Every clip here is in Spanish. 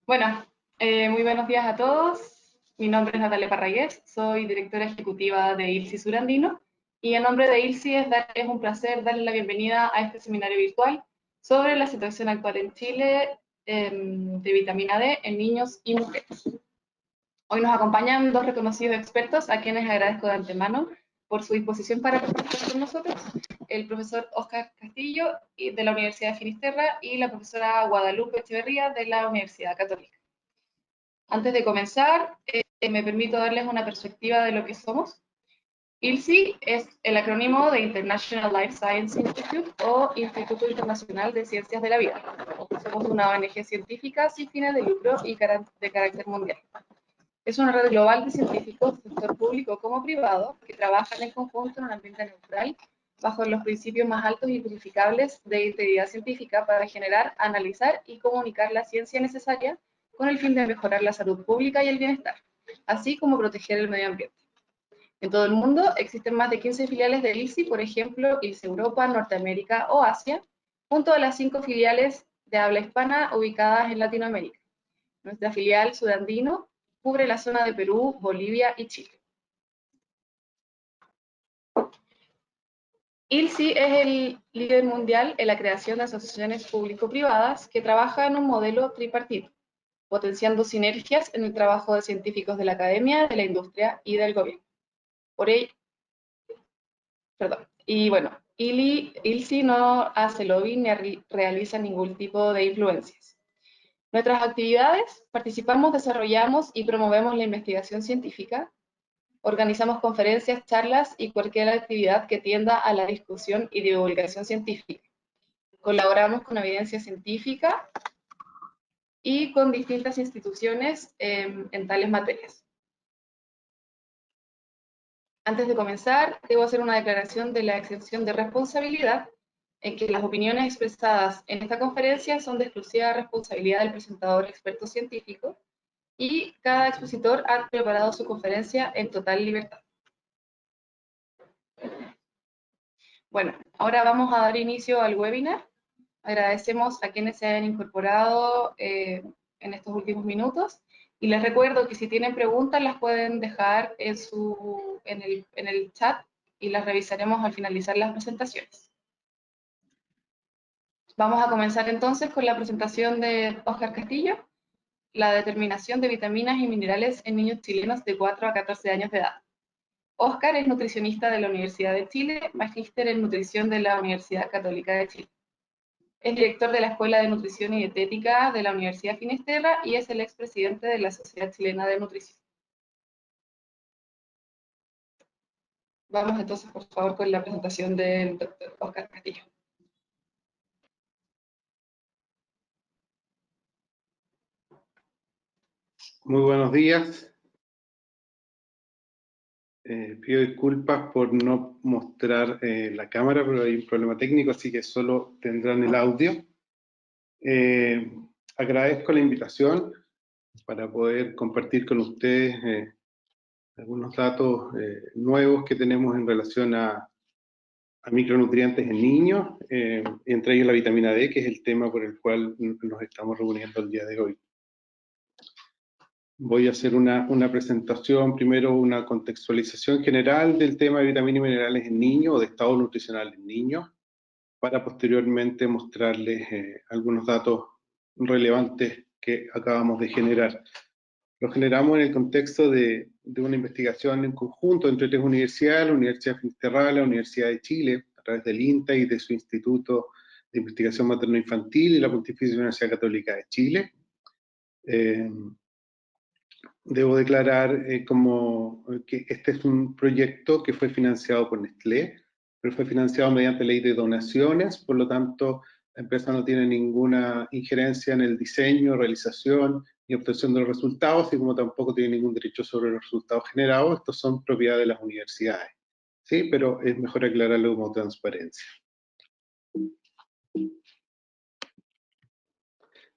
Bueno, muy buenos días a todos. Mi nombre es Natalia Parragués, soy directora ejecutiva de ILSI Surandino y en nombre de ILSI es un placer darles la bienvenida a este seminario virtual sobre la situación actual en Chile de vitamina D en niños y mujeres. Hoy nos acompañan dos reconocidos expertos a quienes agradezco de antemano por su disposición para participar con nosotros, el profesor Óscar Castillo de la Universidad de Finisterra y la profesora Guadalupe Echeverría de la Universidad Católica. Antes de comenzar, me permito darles una perspectiva de lo que somos. ILSI es el acrónimo de International Life Science Institute o Instituto Internacional de Ciencias de la Vida. Somos una ONG científica sin fines de lucro y de carácter mundial. Es una red global de científicos, sector público como privado, que trabajan en conjunto en un ambiente neutral bajo los principios más altos y verificables de integridad científica para generar, analizar y comunicar la ciencia necesaria con el fin de mejorar la salud pública y el bienestar, así como proteger el medio ambiente. En todo el mundo existen más de 15 filiales de ILSI, por ejemplo, ILSI Europa, Norteamérica o Asia, junto a las 5 filiales de habla hispana ubicadas en Latinoamérica. Nuestra filial Surandino cubre la zona de Perú, Bolivia y Chile. ILSI es el líder mundial en la creación de asociaciones público-privadas que trabaja en un modelo tripartito, potenciando sinergias en el trabajo de científicos de la academia, de la industria y del gobierno. Por ello, y bueno, ILSI no hace lobby ni realiza ningún tipo de influencias. Nuestras actividades: participamos, desarrollamos y promovemos la investigación científica, organizamos conferencias, charlas y cualquier actividad que tienda a la discusión y divulgación científica. Colaboramos con evidencia científica y con distintas instituciones en tales materias. Antes de comenzar, debo hacer una declaración de la exención de responsabilidad, en que las opiniones expresadas en esta conferencia son de exclusiva responsabilidad del presentador experto científico y cada expositor ha preparado su conferencia en total libertad. Bueno, ahora vamos a dar inicio al webinar. Agradecemos a quienes se hayan incorporado en estos últimos minutos y les recuerdo que si tienen preguntas las pueden dejar en el chat y las revisaremos al finalizar las presentaciones. Vamos a comenzar entonces con la presentación de Óscar Castillo, la determinación de vitaminas y minerales en niños chilenos de 4 a 14 años de edad. Óscar es nutricionista de la Universidad de Chile, magíster en nutrición de la Universidad Católica de Chile. Es director de la Escuela de Nutrición y Dietética de la Universidad Finisterra y es el expresidente de la Sociedad Chilena de Nutrición. Vamos entonces, por favor, con la presentación del doctor Óscar Castillo. Muy buenos días. Pido disculpas por no mostrar la cámara, pero hay un problema técnico, así que solo tendrán el audio. Agradezco la invitación para poder compartir con ustedes algunos datos nuevos que tenemos en relación a micronutrientes en niños, entre ellos la vitamina D, que es el tema por el cual nos estamos reuniendo el día de hoy. Voy a hacer una presentación, primero una contextualización general del tema de vitaminas y minerales en niños o de estado nutricional en niños, para posteriormente mostrarles algunos datos relevantes que acabamos de generar. Lo generamos en el contexto de una investigación en conjunto entre 3 universidades, la Universidad Finisterra, la Universidad de Chile, a través del INTA y de su Instituto de Investigación Materno-Infantil y la Pontificia Universidad Católica de Chile. Debo declarar que este es un proyecto que fue financiado por Nestlé, pero fue financiado mediante ley de donaciones, por lo tanto la empresa no tiene ninguna injerencia en el diseño, realización y obtención de los resultados, y como tampoco tiene ningún derecho sobre los resultados generados. Estos son propiedad de las universidades, ¿sí? Pero es mejor aclararlo como transparencia.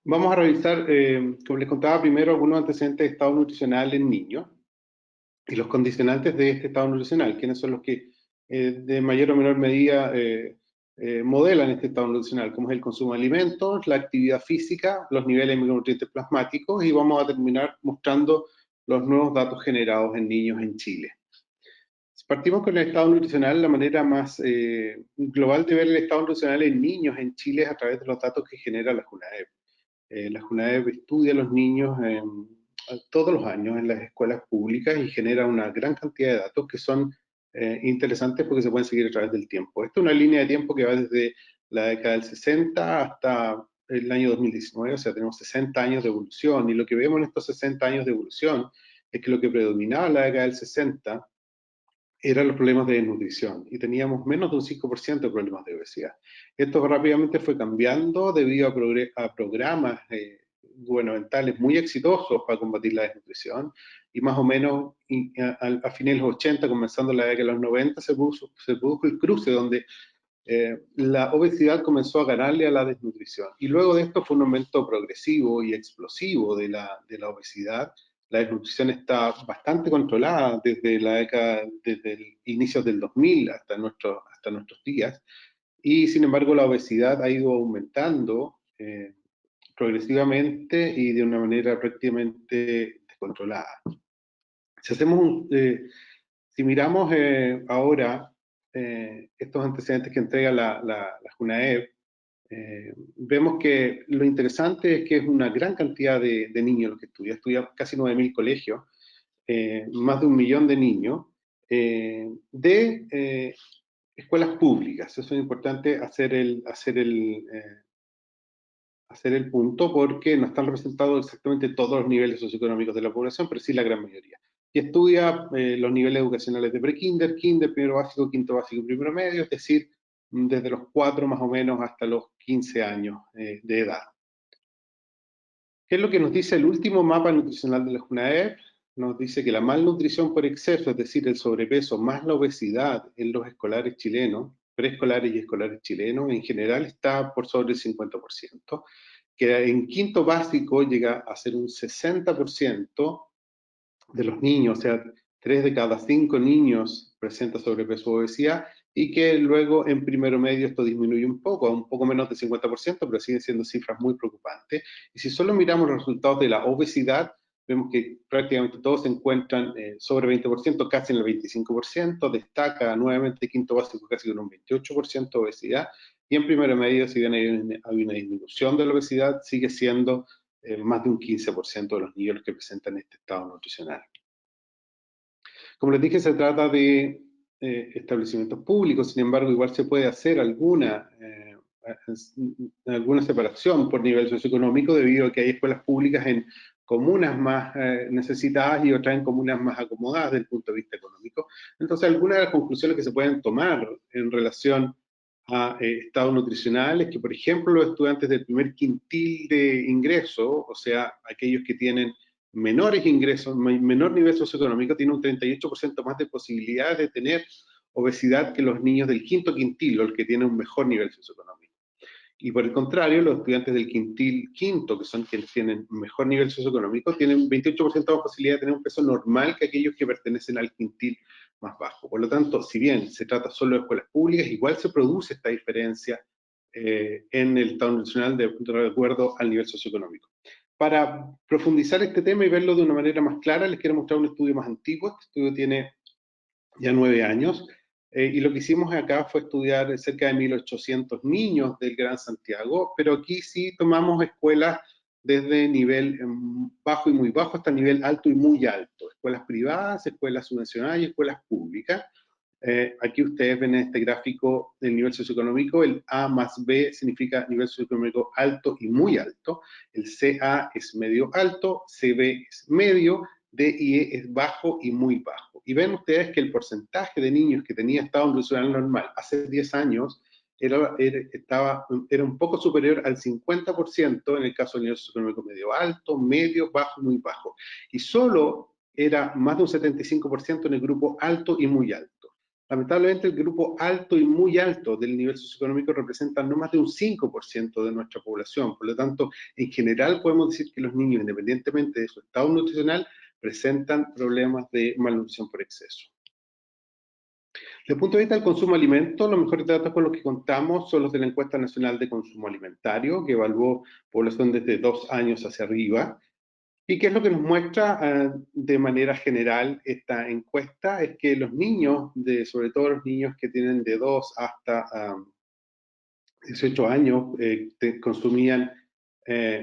Vamos a revisar, como les contaba primero, algunos antecedentes de estado nutricional en niños y los condicionantes de este estado nutricional, quiénes son los que de mayor o menor medida modelan este estado nutricional, como es el consumo de alimentos, la actividad física, los niveles de micronutrientes plasmáticos, y vamos a terminar mostrando los nuevos datos generados en niños en Chile. Si partimos con el estado nutricional, la manera más global de ver el estado nutricional en niños en Chile es a través de los datos que genera la JUNAEP. La JUNAEP estudia a los niños todos los años en las escuelas públicas y genera una gran cantidad de datos que son interesantes porque se pueden seguir a través del tiempo. Esta es una línea de tiempo que va desde la década del 60 hasta el año 2019, o sea, tenemos 60 años de evolución, y lo que vemos en estos 60 años de evolución es que lo que predominaba en la década del 60 eran los problemas de desnutrición, y teníamos menos de un 5% de problemas de obesidad. Esto rápidamente fue cambiando debido a programas gubernamentales muy exitosos para combatir la desnutrición, y más o menos a fines de los 80, comenzando la década de los 90, se produjo el cruce donde la obesidad comenzó a ganarle a la desnutrición. Y luego de esto fue un aumento progresivo y explosivo de la obesidad. La desnutrición está bastante controlada desde la década, desde el inicio del 2000 hasta nuestros días, y sin embargo la obesidad ha ido aumentando progresivamente y de una manera prácticamente descontrolada. Si miramos ahora estos antecedentes que entrega la JUNAEP, vemos que lo interesante es que es una gran cantidad de niños los que estudian casi 9.000 colegios, más de 1 millón de niños, de escuelas públicas. Eso es importante hacer el punto, porque no están representados exactamente todos los niveles socioeconómicos de la población, pero sí la gran mayoría. Y estudia los niveles educacionales de pre-kinder, kinder, primero básico, quinto básico y primero medio, es decir, desde los 4 más o menos hasta los 15 años de edad. ¿Qué es lo que nos dice el último mapa nutricional de la JUNAEP? Nos dice que la malnutrición por exceso, es decir, el sobrepeso más la obesidad en los escolares chilenos, preescolares y escolares chilenos, en general está por sobre el 50%, que en quinto básico llega a ser un 60% de los niños, o sea, 3 de cada 5 niños presenta sobrepeso o obesidad, y que luego en primero medio esto disminuye un poco, a un poco menos del 50%, pero siguen siendo cifras muy preocupantes. Y si solo miramos los resultados de la obesidad, vemos que prácticamente todos se encuentran sobre 20%, casi en el 25%, destaca nuevamente quinto básico casi con un 28% de obesidad, y en primero medio, si bien hay una disminución de la obesidad, sigue siendo más de un 15% de los niños los que presentan este estado nutricional. Como les dije, se trata de establecimientos públicos, sin embargo, igual se puede hacer alguna separación por nivel socioeconómico, debido a que hay escuelas públicas en comunas más necesitadas y otras en comunas más acomodadas desde el punto de vista económico. Entonces, algunas de las conclusiones que se pueden tomar en relación a estados nutricionales, que por ejemplo los estudiantes del primer quintil de ingreso, o sea, aquellos que tienen menores ingresos, menor nivel socioeconómico, tienen un 38% más de posibilidades de tener obesidad que los niños del quinto quintil, o el que tiene un mejor nivel socioeconómico. Y por el contrario, los estudiantes del quintil quinto, que son quienes tienen mejor nivel socioeconómico, tienen un 28% más posibilidad de tener un peso normal que aquellos que pertenecen al quintil más bajo. Por lo tanto, si bien se trata solo de escuelas públicas, igual se produce esta diferencia en el estado nutricional de acuerdo al nivel socioeconómico. Para profundizar este tema y verlo de una manera más clara, les quiero mostrar un estudio más antiguo. Este estudio tiene ya 9 años, y lo que hicimos acá fue estudiar cerca de 1.800 niños del Gran Santiago, pero aquí sí tomamos escuelas desde nivel bajo y muy bajo hasta nivel alto y muy alto, escuelas privadas, escuelas subvencionadas y escuelas públicas. Aquí ustedes ven en este gráfico el nivel socioeconómico. El A más B significa nivel socioeconómico alto y muy alto, el CA es medio alto, CB es medio, D y E es bajo y muy bajo. Y ven ustedes que el porcentaje de niños que tenía estado nutricional normal hace 10 años era un poco superior al 50% en el caso del nivel socioeconómico medio alto, medio, bajo y muy bajo. Y solo era más de un 75% en el grupo alto y muy alto. Lamentablemente, el grupo alto y muy alto del nivel socioeconómico representa no más de un 5% de nuestra población. Por lo tanto, en general podemos decir que los niños, independientemente de su estado nutricional, presentan problemas de malnutrición por exceso. Desde el punto de vista del consumo de alimentos, los mejores datos con los que contamos son los de la Encuesta Nacional de Consumo Alimentario, que evaluó población desde 2 años hacia arriba. ¿Y qué es lo que nos muestra de manera general esta encuesta? Es que los niños, sobre todo los niños que tienen de 2 hasta 18 años, consumían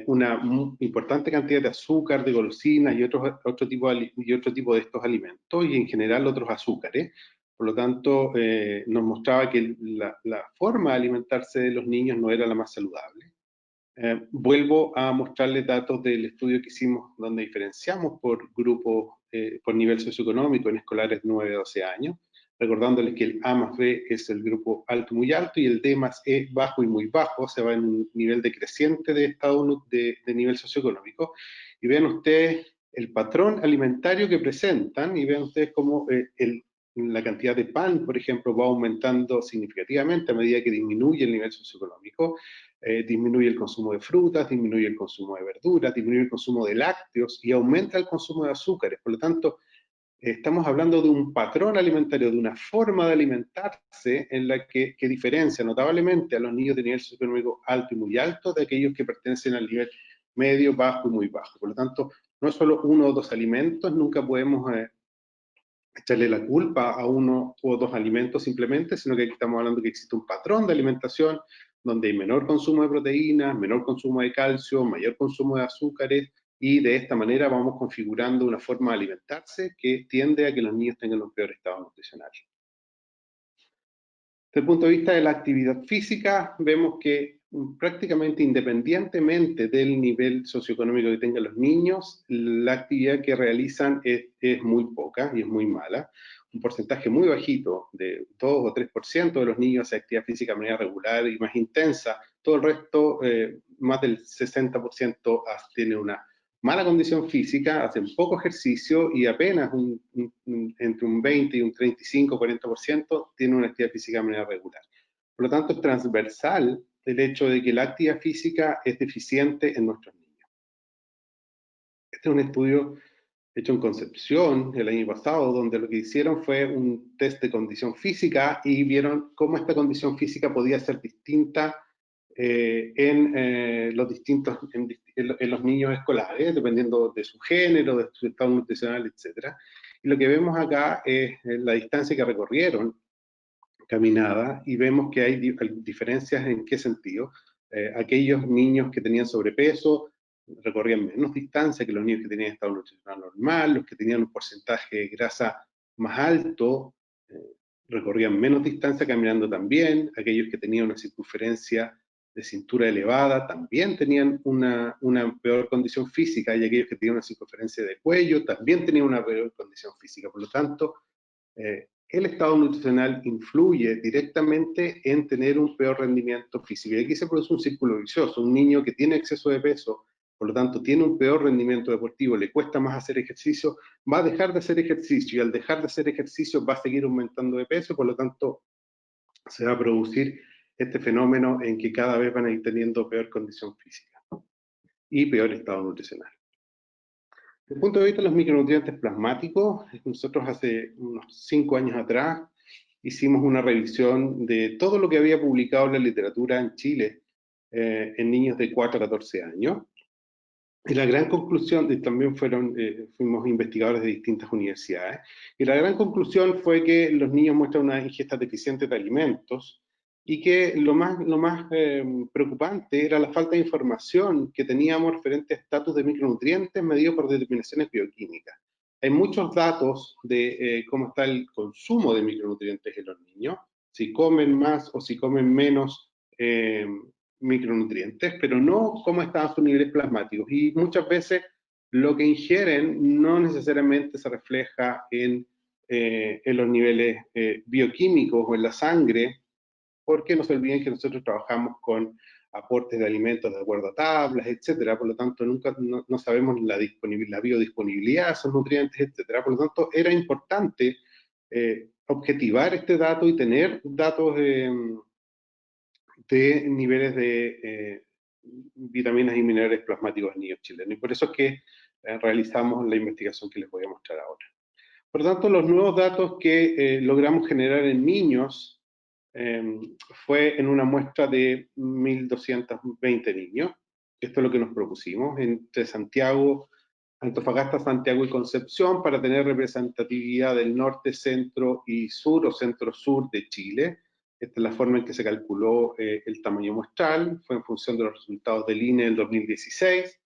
una importante cantidad de azúcar, de golosinas y otro tipo de estos alimentos, y en general otros azúcares. Por lo tanto, nos mostraba que la forma de alimentarse de los niños no era la más saludable. Vuelvo a mostrarles datos del estudio que hicimos donde diferenciamos por grupos, por nivel socioeconómico en escolares de 9 a 12 años, recordándoles que el A más B es el grupo alto muy alto y el D más E bajo y muy bajo, se va en un nivel decreciente de estado de nivel socioeconómico. Y vean ustedes el patrón alimentario que presentan y vean ustedes cómo la cantidad de pan, por ejemplo, va aumentando significativamente a medida que disminuye el nivel socioeconómico. Disminuye el consumo de frutas, disminuye el consumo de verduras, disminuye el consumo de lácteos y aumenta el consumo de azúcares. Por lo tanto, estamos hablando de un patrón alimentario, de una forma de alimentarse en la que diferencia notablemente a los niños de nivel socioeconómico alto y muy alto de aquellos que pertenecen al nivel medio, bajo y muy bajo. Por lo tanto, no es solo uno o dos alimentos, nunca podemos echarle la culpa a uno o dos alimentos simplemente, sino que aquí estamos hablando que existe un patrón de alimentación donde hay menor consumo de proteínas, menor consumo de calcio, mayor consumo de azúcares, y de esta manera vamos configurando una forma de alimentarse que tiende a que los niños tengan un peor estado nutricional. Desde el punto de vista de la actividad física, vemos que prácticamente independientemente del nivel socioeconómico que tengan los niños, la actividad que realizan es muy poca y es muy mala. Un porcentaje muy bajito, de 2 o 3% de los niños hace actividad física de manera regular y más intensa. Todo el resto, más del 60%, tiene una mala condición física, hacen poco ejercicio y apenas entre un 20 y un 35, 40% tiene una actividad física de manera regular. Por lo tanto, es transversal el hecho de que la actividad física es deficiente en nuestros niños. Este es un estudio hecho en Concepción el año pasado, donde lo que hicieron fue un test de condición física y vieron cómo esta condición física podía ser distinta en los niños escolares, dependiendo de su género, de su estado nutricional, etc. Y lo que vemos acá es la distancia que recorrieron caminada, y vemos que hay diferencias en qué sentido. Aquellos niños que tenían sobrepeso recorrían menos distancia que los niños que tenían estado nutricional normal, los que tenían un porcentaje de grasa más alto recorrían menos distancia caminando también, aquellos que tenían una circunferencia de cintura elevada también tenían una peor condición física, y aquellos que tenían una circunferencia de cuello también tenían una peor condición física. Por lo tanto, el estado nutricional influye directamente en tener un peor rendimiento físico. Y aquí se produce un círculo vicioso. Un niño que tiene exceso de peso, por lo tanto tiene un peor rendimiento deportivo, le cuesta más hacer ejercicio, va a dejar de hacer ejercicio, y al dejar de hacer ejercicio va a seguir aumentando de peso, por lo tanto se va a producir este fenómeno en que cada vez van a ir teniendo peor condición física y peor estado nutricional. Desde el punto de vista de los micronutrientes plasmáticos, nosotros hace unos 5 años atrás hicimos una revisión de todo lo que había publicado en la literatura en Chile en niños de 4 a 14 años. Y la gran conclusión, también fuimos investigadores de distintas universidades, y la gran conclusión fue que los niños muestran una ingesta deficiente de alimentos, y que lo más preocupante era la falta de información que teníamos referente a estatus de micronutrientes medidos por determinaciones bioquímicas. Hay muchos datos de cómo está el consumo de micronutrientes en los niños, si comen más o si comen menos micronutrientes, pero no cómo están sus niveles plasmáticos. Y muchas veces lo que ingieren no necesariamente se refleja en los niveles bioquímicos o en la sangre, porque no se olviden que nosotros trabajamos con aportes de alimentos de acuerdo a tablas, etcétera. Por lo tanto, nunca no sabemos la biodisponibilidad de esos nutrientes, etcétera. Por lo tanto, era importante objetivar este dato y tener datos de niveles de vitaminas y minerales plasmáticos en niños chilenos. Y por eso es que realizamos la investigación que les voy a mostrar ahora. Por lo tanto, los nuevos datos que logramos generar en niños fue en una muestra de 1.220 niños. Esto es lo que nos propusimos entre Santiago, Antofagasta, Santiago y Concepción para tener representatividad del norte, centro y sur o centro-sur de Chile. Esta es la forma en que se calculó el tamaño muestral, fue en función de los resultados del INE en 2016.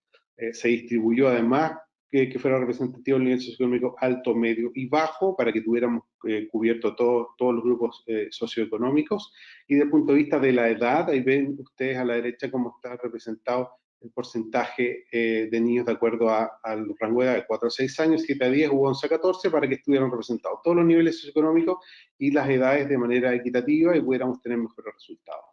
Se distribuyó además que fuera representativo el nivel socioeconómico alto, medio y bajo, para que tuviéramos cubierto todos los grupos socioeconómicos. Y desde el punto de vista de la edad, ahí ven ustedes a la derecha cómo está representado el porcentaje de niños de acuerdo al rango de edad de 4 a 6 años, 7 a 10 u 11 a 14, para que estuvieran representados todos los niveles socioeconómicos y las edades de manera equitativa y pudiéramos tener mejores resultados.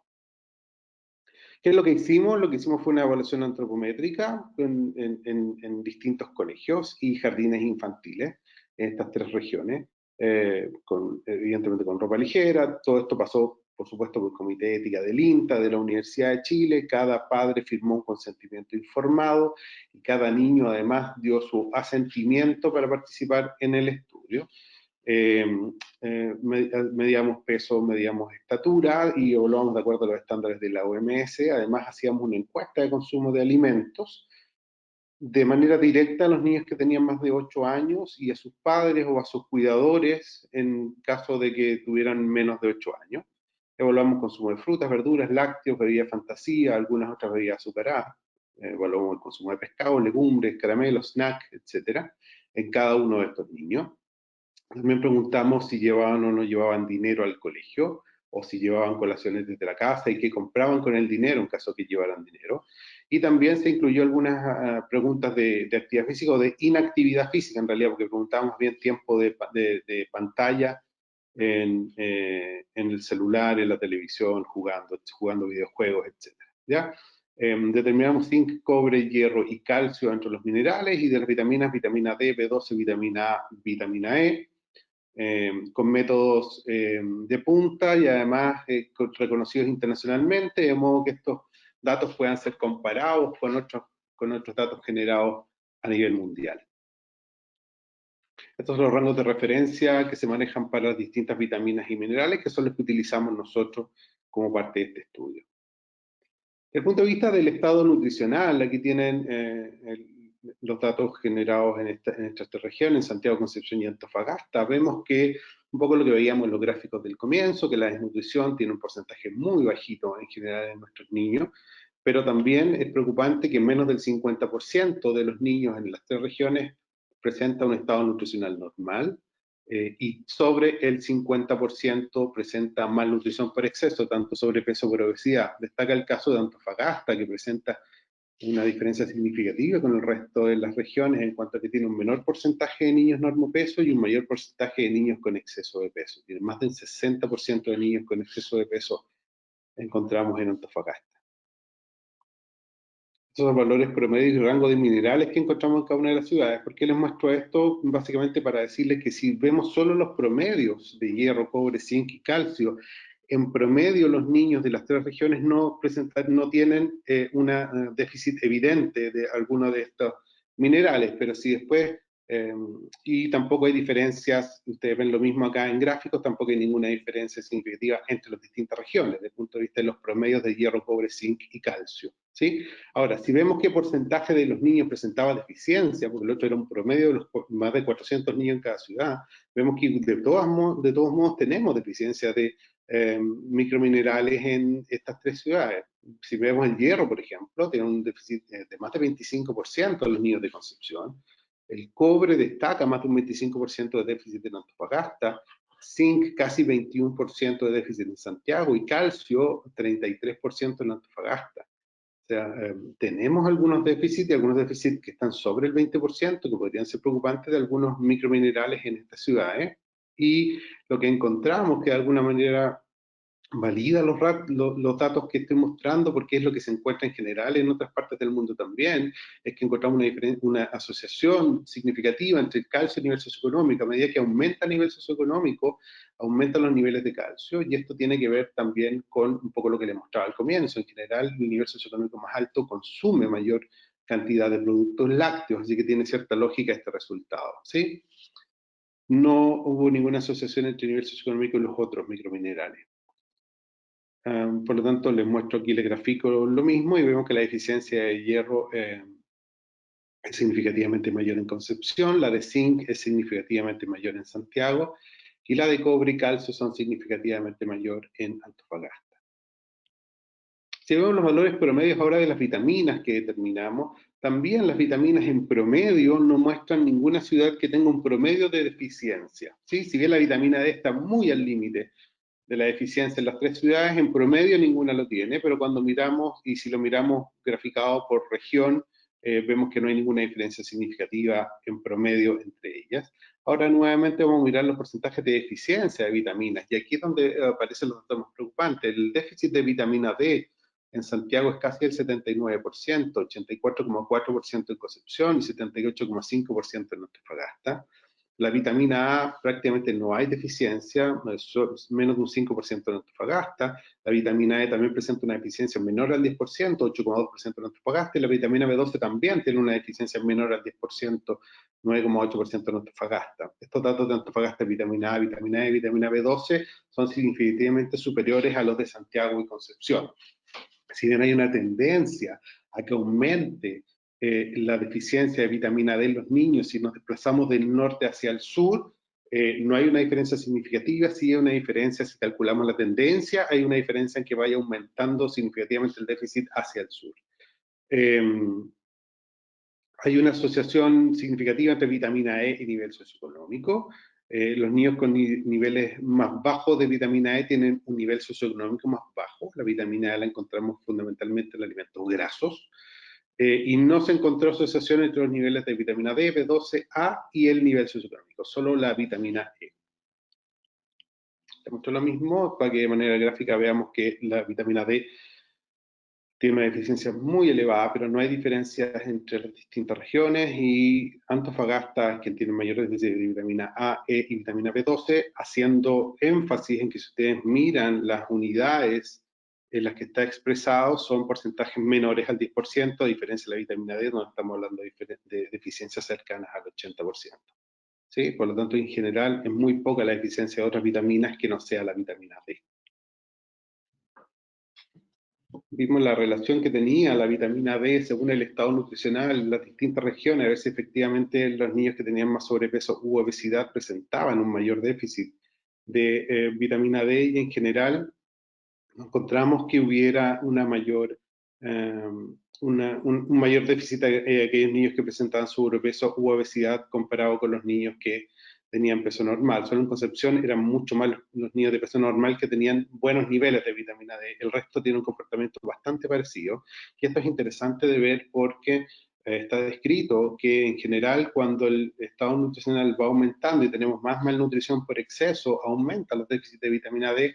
¿Qué es lo que hicimos? Lo que hicimos fue una evaluación antropométrica en distintos colegios y jardines infantiles en estas 3 regiones, evidentemente con ropa ligera. Todo esto pasó, por supuesto, por el Comité de Ética del INTA, de la Universidad de Chile. Cada padre firmó un consentimiento informado y cada niño además dio su asentimiento para participar en el estudio. Medíamos peso, medíamos estatura y evaluamos de acuerdo a los estándares de la OMS. Además, hacíamos una encuesta de consumo de alimentos de manera directa a los niños que tenían más de 8 años y a sus padres o a sus cuidadores en caso de que tuvieran menos de 8 años. Evaluamos consumo de frutas, verduras, lácteos, bebidas fantasía, algunas otras bebidas azucaradas. Evaluamos el consumo de pescado, legumbres, caramelos, snacks, etcétera, en cada uno de estos niños. También preguntamos si llevaban o no llevaban dinero al colegio, o si llevaban colaciones desde la casa y qué compraban con el dinero en caso que llevaran dinero. Y también se incluyó algunas preguntas de actividad física o de inactividad física, en realidad, porque preguntábamos bien tiempo de pantalla en el celular, en la televisión, jugando videojuegos, etc. ¿Ya? Determinamos zinc, cobre, hierro y calcio entre los minerales, y de las vitaminas, vitamina D, B12, vitamina A, vitamina E, con métodos de punta y además reconocidos internacionalmente, de modo que estos datos puedan ser comparados con otros datos generados a nivel mundial. Estos son los rangos de referencia que se manejan para las distintas vitaminas y minerales, que son los que utilizamos nosotros como parte de este estudio. Desde el punto de vista del estado nutricional, aquí tienen los datos generados en esta región, en Santiago, Concepción y Antofagasta. Vemos que un poco lo que veíamos en los gráficos del comienzo, que la desnutrición tiene un porcentaje muy bajito en general en nuestros niños, pero también es preocupante que menos del 50% de los niños en las 3 regiones presenta un estado nutricional normal, y sobre el 50% presenta malnutrición por exceso, tanto sobrepeso por obesidad. Destaca el caso de Antofagasta, que presenta una diferencia significativa con el resto de las regiones en cuanto a que tiene un menor porcentaje de niños normopeso y un mayor porcentaje de niños con exceso de peso. Tiene más del 60% de niños con exceso de peso encontramos en Antofagasta. Estos son valores promedios y rango de minerales que encontramos en cada una de las ciudades. ¿Por qué les muestro esto? Básicamente para decirles que si vemos solo los promedios de hierro, cobre, zinc y calcio, en promedio los niños de las 3 regiones no tienen un déficit evidente de alguno de estos minerales, pero si después, y tampoco hay diferencias, ustedes ven lo mismo acá en gráficos, tampoco hay ninguna diferencia significativa entre las distintas regiones, desde el punto de vista de los promedios de hierro, cobre, zinc y calcio. ¿Sí? Ahora, si vemos qué porcentaje de los niños presentaba deficiencia, porque el otro era un promedio de los más de 400 niños en cada ciudad, vemos que de todos modos tenemos deficiencia de microminerales en estas 3 ciudades. Si vemos el hierro, por ejemplo, tiene un déficit de más de 25% de los niños de Concepción. El cobre destaca más de un 25% de déficit en Antofagasta, zinc casi 21% de déficit en Santiago y calcio 33% en Antofagasta. O sea, tenemos algunos déficits y algunos déficits que están sobre el 20%, que podrían ser preocupantes, de algunos microminerales en estas ciudades. Y lo que encontramos que de alguna manera valida los datos que estoy mostrando, porque es lo que se encuentra en general en otras partes del mundo también, es que encontramos una asociación significativa entre el calcio y el nivel socioeconómico. A medida que aumenta el nivel socioeconómico, aumentan los niveles de calcio, y esto tiene que ver también con un poco lo que le mostraba al comienzo. En general, el nivel socioeconómico más alto consume mayor cantidad de productos lácteos, así que tiene cierta lógica este resultado, ¿sí? no hubo ninguna asociación entre el nivel socioeconómico y los otros microminerales. Por lo tanto, les muestro aquí el gráfico lo mismo y vemos que la deficiencia de hierro es significativamente mayor en Concepción, la de zinc es significativamente mayor en Santiago y la de cobre y calcio son significativamente mayor en Antofagasta. Si vemos los valores promedios ahora de las vitaminas que determinamos, también las vitaminas en promedio no muestran ninguna ciudad que tenga un promedio de deficiencia, ¿sí? Si bien la vitamina D está muy al límite de la deficiencia en las 3 ciudades, en promedio ninguna lo tiene, pero cuando miramos, y si lo miramos graficado por región, vemos que no hay ninguna diferencia significativa en promedio entre ellas. Ahora nuevamente vamos a mirar los porcentajes de deficiencia de vitaminas, y aquí es donde aparecen los datos más preocupantes. El déficit de vitamina D en Santiago es casi el 79%, 84,4% en Concepción y 78,5% en Antofagasta. La vitamina A prácticamente no hay deficiencia, es menos de un 5% en Antofagasta. La vitamina E también presenta una deficiencia menor al 10%, 8,2% en Antofagasta. Y la vitamina B12 también tiene una deficiencia menor al 10%, 9,8% en Antofagasta. Estos datos de Antofagasta, vitamina A, vitamina E, vitamina B12, son significativamente superiores a los de Santiago y Concepción. Si bien hay una tendencia a que aumente la deficiencia de vitamina D en los niños si nos desplazamos del norte hacia el sur, no hay una diferencia significativa, sí hay una diferencia si calculamos la tendencia, hay una diferencia en que vaya aumentando significativamente el déficit hacia el sur. Hay una asociación significativa entre vitamina E y nivel socioeconómico. Los niños con niveles más bajos de vitamina E tienen un nivel socioeconómico más bajo. La vitamina E la encontramos fundamentalmente en alimentos grasos. Y no se encontró asociación entre los niveles de vitamina D, B12, A y el nivel socioeconómico, solo la vitamina E. Te muestro lo mismo para que de manera gráfica veamos que la vitamina D tiene una deficiencia muy elevada, pero no hay diferencias entre las distintas regiones y Antofagasta es quien tiene mayor déficit de vitamina A, E y vitamina B12, haciendo énfasis en que si ustedes miran las unidades en las que está expresado son porcentajes menores al 10%, a diferencia de la vitamina D, donde estamos hablando de deficiencias cercanas al 80%. ¿Sí? Por lo tanto, en general, es muy poca la deficiencia de otras vitaminas que no sea la vitamina D. Vimos la relación que tenía la vitamina D según el estado nutricional en las distintas regiones, a ver si efectivamente los niños que tenían más sobrepeso u obesidad presentaban un mayor déficit de vitamina D y en general encontramos que hubiera una mayor, un mayor déficit a aquellos niños que presentaban sobrepeso u obesidad comparado con los niños que tenían peso normal. Solo en Concepción eran mucho más los niños de peso normal que tenían buenos niveles de vitamina D. El resto tiene un comportamiento bastante parecido. Y esto es interesante de ver porque está descrito que en general cuando el estado nutricional va aumentando y tenemos más malnutrición por exceso, aumenta los déficits de vitamina D,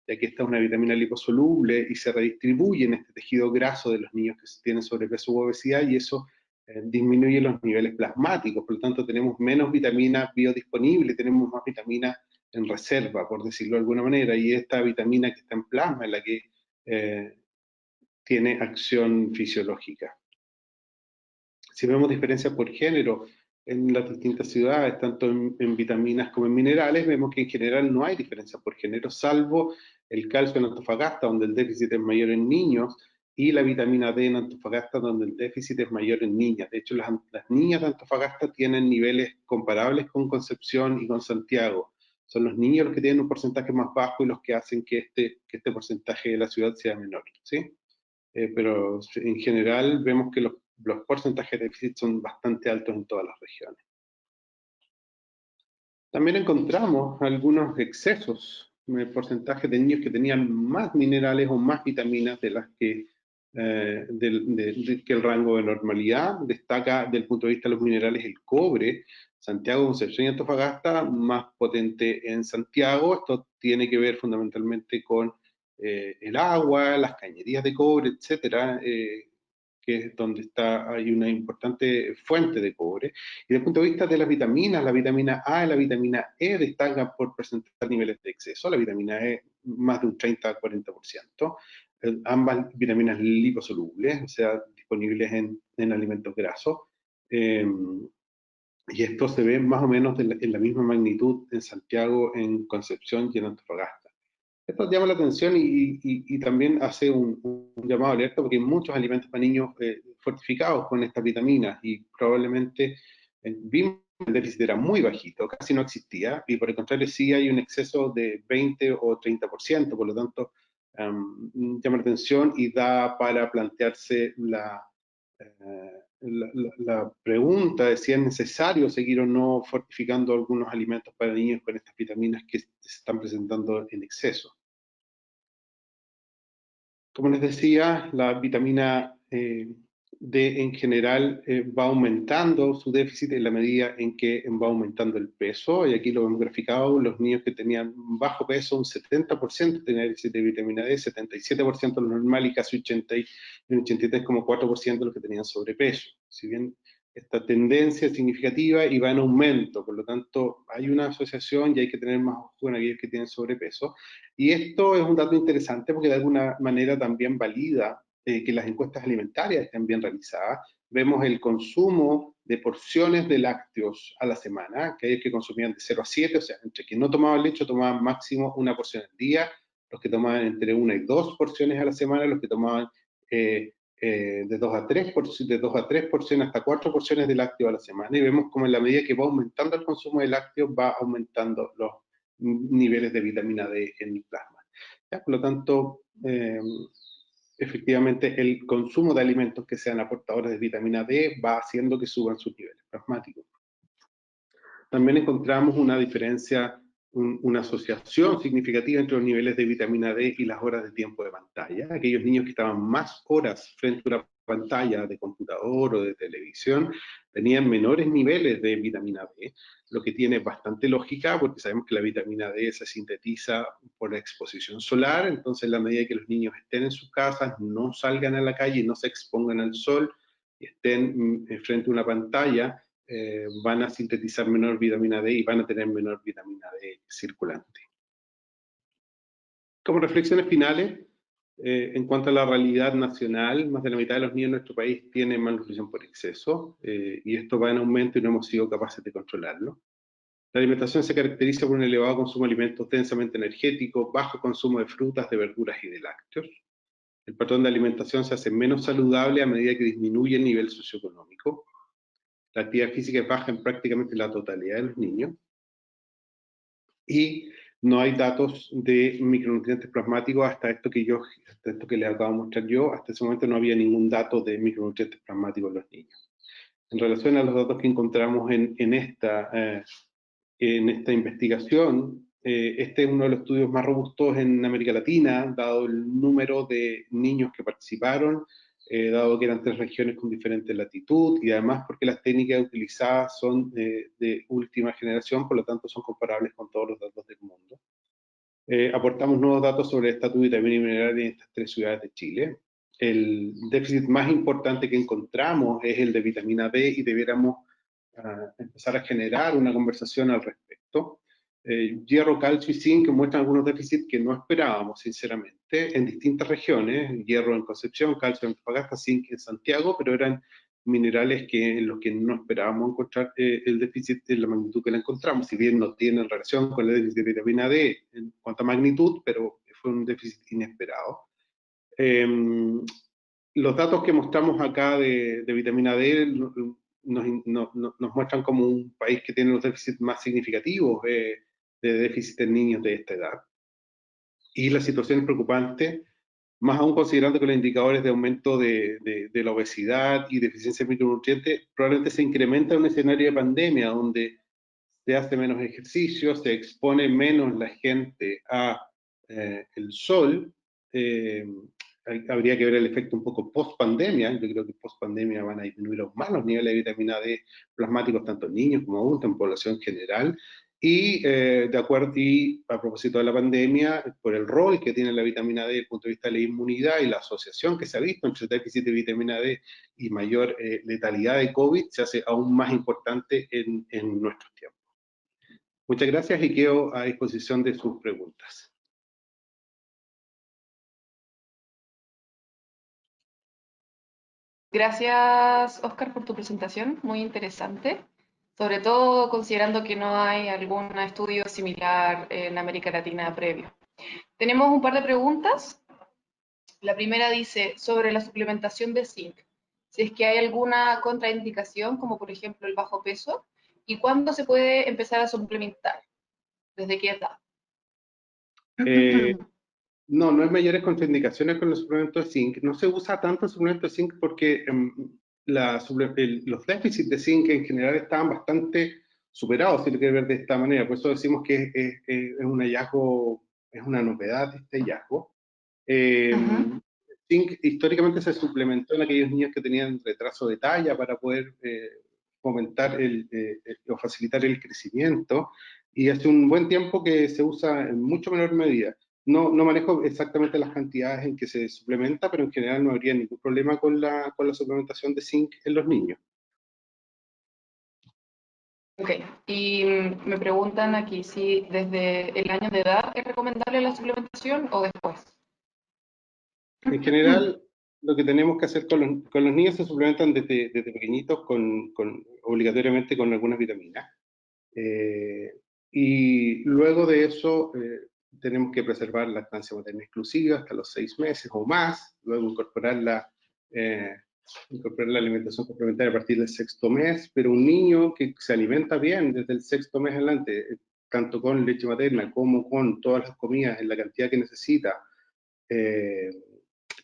ya que esta es una vitamina liposoluble y se redistribuye en este tejido graso de los niños que tienen sobrepeso u obesidad y eso disminuye los niveles plasmáticos, por lo tanto tenemos menos vitamina biodisponible, tenemos más vitamina en reserva, por decirlo de alguna manera, y esta vitamina que está en plasma es la que tiene acción fisiológica. Si vemos diferencias por género en las distintas ciudades, tanto en vitaminas como en minerales, vemos que en general no hay diferencias por género, salvo el calcio en Antofagasta, donde el déficit es mayor en niños, y la vitamina D en Antofagasta, donde el déficit es mayor en niñas. De hecho, las niñas de Antofagasta tienen niveles comparables con Concepción y con Santiago. Son los niños los que tienen un porcentaje más bajo y los que hacen que este porcentaje de la ciudad sea menor, ¿sí? Pero en general vemos que los porcentajes de déficit son bastante altos en todas las regiones. También encontramos algunos excesos, porcentajes de niños que tenían más minerales o más vitaminas de las que, que el rango de normalidad. Destaca desde el punto de vista de los minerales el cobre. Santiago, Concepción y Antofagasta, más potente en Santiago. Esto tiene que ver fundamentalmente con el agua, las cañerías de cobre, etcétera, que es donde hay una importante fuente de cobre. Y desde el punto de vista de las vitaminas, la vitamina A y la vitamina E destacan por presentar niveles de exceso, la vitamina E más de un 30 a 40%, ambas vitaminas liposolubles, o sea, disponibles en alimentos grasos. Y esto se ve más o menos en la misma magnitud en Santiago, en Concepción y en Antofagasta. Esto llama la atención y también hace un llamado de alerta porque hay muchos alimentos para niños fortificados con estas vitaminas y probablemente vimos que el déficit era muy bajito, casi no existía, y por el contrario sí hay un exceso de 20 o 30%, por lo tanto llama la atención y da para plantearse la pregunta de si es necesario seguir o no fortificando algunos alimentos para niños con estas vitaminas que se están presentando en exceso. Como les decía, la vitamina D en general va aumentando su déficit en la medida en que va aumentando el peso, y aquí lo hemos graficado, los niños que tenían bajo peso, un 70% tenían déficit de vitamina D, 77% lo normal y casi 83,4% los que tenían sobrepeso. Si bien esta tendencia es significativa y va en aumento, por lo tanto hay una asociación y hay que tener más ojo en aquellos que tienen sobrepeso. Y esto es un dato interesante porque de alguna manera también valida que las encuestas alimentarias estén bien realizadas. Vemos el consumo de porciones de lácteos a la semana, que aquellos que consumían de 0 a 7, o sea, entre quienes no tomaban leche tomaban máximo una porción al día, los que tomaban entre 1 y 2 porciones a la semana, los que tomaban de 2 a 3 porciones hasta 4 porciones de lácteo a la semana, y vemos como en la medida que va aumentando el consumo de lácteos va aumentando los niveles de vitamina D en el plasma. ¿Ya? Por lo tanto, efectivamente el consumo de alimentos que sean aportadores de vitamina D va haciendo que suban sus niveles plasmáticos. También encontramos una diferencia, una asociación significativa entre los niveles de vitamina D y las horas de tiempo de pantalla. Aquellos niños que estaban más horas frente a una pantalla de computador o de televisión tenían menores niveles de vitamina D, lo que tiene bastante lógica porque sabemos que la vitamina D se sintetiza por la exposición solar. Entonces, en la medida que los niños estén en sus casas, no salgan a la calle, no se expongan al sol y estén frente a una pantalla, van a sintetizar menor vitamina D y van a tener menor vitamina D circulante. Como reflexiones finales, en cuanto a la realidad nacional, más de la mitad de los niños en nuestro país tienen malnutrición por exceso, y esto va en aumento y no hemos sido capaces de controlarlo. La alimentación se caracteriza por un elevado consumo de alimentos densamente energéticos, bajo consumo de frutas, de verduras y de lácteos. El patrón de alimentación se hace menos saludable a medida que disminuye el nivel socioeconómico. La actividad física es baja en prácticamente la totalidad de los niños. Y no hay datos de micronutrientes plasmáticos hasta esto que les acabo de mostrar yo. Hasta ese momento no había ningún dato de micronutrientes plasmáticos en los niños. En relación a los datos que encontramos en esta investigación, este es uno de los estudios más robustos en América Latina, dado el número de niños que participaron, dado que eran 3 regiones con diferente latitud, y además porque las técnicas utilizadas son de última generación, por lo tanto son comparables con todos los datos del mundo. Aportamos nuevos datos sobre el estatus de vitamina y mineral en estas 3 ciudades de Chile. El déficit más importante que encontramos es el de vitamina D y debiéramos empezar a generar una conversación al respecto. Hierro, calcio y zinc muestran algunos déficits que no esperábamos, sinceramente, en distintas regiones. Hierro en Concepción, calcio en Antofagasta, zinc en Santiago, pero eran minerales en los que no esperábamos encontrar el déficit en la magnitud que la encontramos, si bien no tienen relación con el déficit de vitamina D en cuanto a magnitud, pero fue un déficit inesperado. Los datos que mostramos acá de vitamina D nos muestran como un país que tiene los déficits más significativos de déficit en niños de esta edad. Y la situación es preocupante, más aún considerando que los indicadores de aumento de la obesidad y deficiencia de micronutrientes probablemente se incrementa en un escenario de pandemia donde se hace menos ejercicio, se expone menos la gente a el sol. Habría que ver el efecto un poco post pandemia. Yo creo que post pandemia van a disminuir aún más los niveles de vitamina D plasmáticos tanto en niños como adultos, en población general. Y a propósito de la pandemia, por el rol que tiene la vitamina D desde el punto de vista de la inmunidad y la asociación que se ha visto entre déficit de vitamina D y mayor letalidad de COVID, se hace aún más importante en nuestros tiempos. Muchas gracias y quedo a disposición de sus preguntas. Gracias, Oscar, por tu presentación, muy interesante. sobre todo considerando que no hay algún estudio similar en América Latina previo. Tenemos un par de preguntas. La primera dice sobre la suplementación de zinc, si es que hay alguna contraindicación, como por ejemplo el bajo peso, y cuándo se puede empezar a suplementar, desde qué edad. Eh, no, no hay mayores contraindicaciones con los suplementos de zinc. No se usa tanto el suplemento de zinc porque los déficits de zinc en general estaban bastante superados, si lo quiere ver de esta manera. Por eso decimos que es un hallazgo, es una novedad este hallazgo. Ujú. Zinc históricamente se suplementó en aquellos niños que tenían retraso de talla para poder fomentar o facilitar el crecimiento, y hace un buen tiempo que se usa en mucho menor medida. No, no manejo exactamente las cantidades en que se suplementa, pero en general no habría ningún problema con la suplementación de zinc en los niños. Ok, y me preguntan aquí si desde el año de edad es recomendable la suplementación o después. En general, lo que tenemos que hacer con los niños se suplementan desde pequeñitos obligatoriamente con algunas vitaminas. Eh, y luego de eso tenemos que preservar la lactancia materna exclusiva hasta los 6 meses o más, luego eh, incorporar la alimentación complementaria a partir del sexto mes, pero un niño que se alimenta bien desde el sexto mes adelante, tanto con leche materna como con todas las comidas en la cantidad que necesita, eh,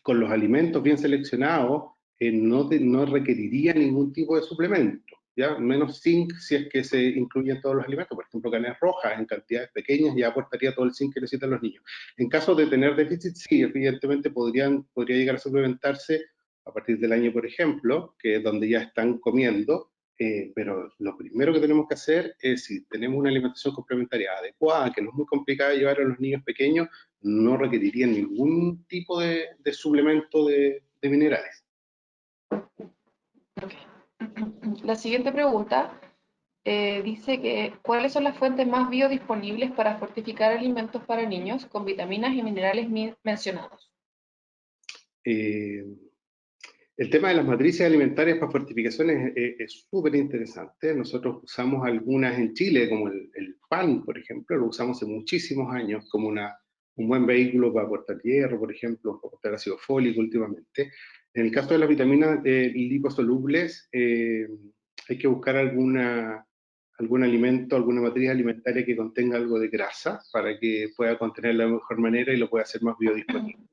con los alimentos bien seleccionados, no requeriría ningún tipo de suplemento, ¿ya? Menos zinc si es que se incluyen todos los alimentos, por ejemplo, carnes rojas en cantidades pequeñas ya aportaría todo el zinc que necesitan los niños. En caso de tener déficit, sí, evidentemente podría llegar a suplementarse a partir del año, por ejemplo, que es donde ya están comiendo, pero lo primero que tenemos que hacer es, si tenemos una alimentación complementaria adecuada, que no es muy complicada de llevar a los niños pequeños, no requeriría ningún tipo de suplemento de minerales. Ok. La siguiente pregunta dice que ¿cuáles son las fuentes más biodisponibles para fortificar alimentos para niños con vitaminas y minerales mencionados? Eh, el tema de las matrices alimentarias para fortificaciones es súper interesante. Nosotros usamos algunas en Chile, como el pan, por ejemplo, lo usamos hace muchísimos años como un buen vehículo para aportar hierro, por ejemplo, para aportar ácido fólico últimamente. En el caso de las vitaminas liposolubles, hay que buscar algún alimento, alguna matriz alimentaria que contenga algo de grasa para que pueda contenerla de mejor manera y lo pueda hacer más biodisponible.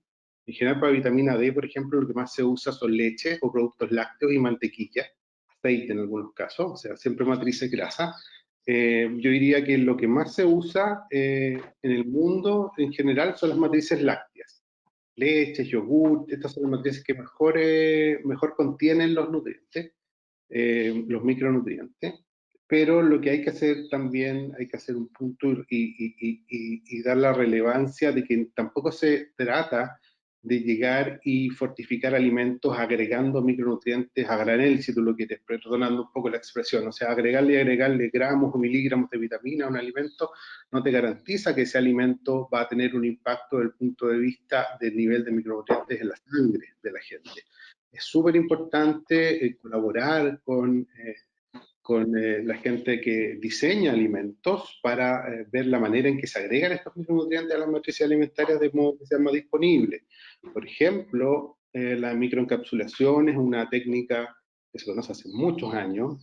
En general, para vitamina D, por ejemplo, lo que más se usa son leche o productos lácteos y mantequilla, aceite en algunos casos, o sea, siempre matrices grasas. Yo diría que lo que más se usa en el mundo en general son las matrices lácteas. Leche, yogur, estas son las matrices que mejor contienen los nutrientes, los micronutrientes. Pero lo que hay que hacer también, hay que hacer un punto y dar la relevancia de que tampoco se trata de llegar y fortificar alimentos agregando micronutrientes a granel, si tú lo quieres, perdonando un poco la expresión. O sea, agregarle gramos o miligramos de vitamina a un alimento no te garantiza que ese alimento va a tener un impacto desde el punto de vista del nivel de micronutrientes en la sangre de la gente. Es súper importante colaborar con la gente que diseña alimentos para ver la manera en que se agregan estos micronutrientes a las matrices alimentarias de modo que sean más disponibles. Por ejemplo, la microencapsulación es una técnica que se conoce hace muchos años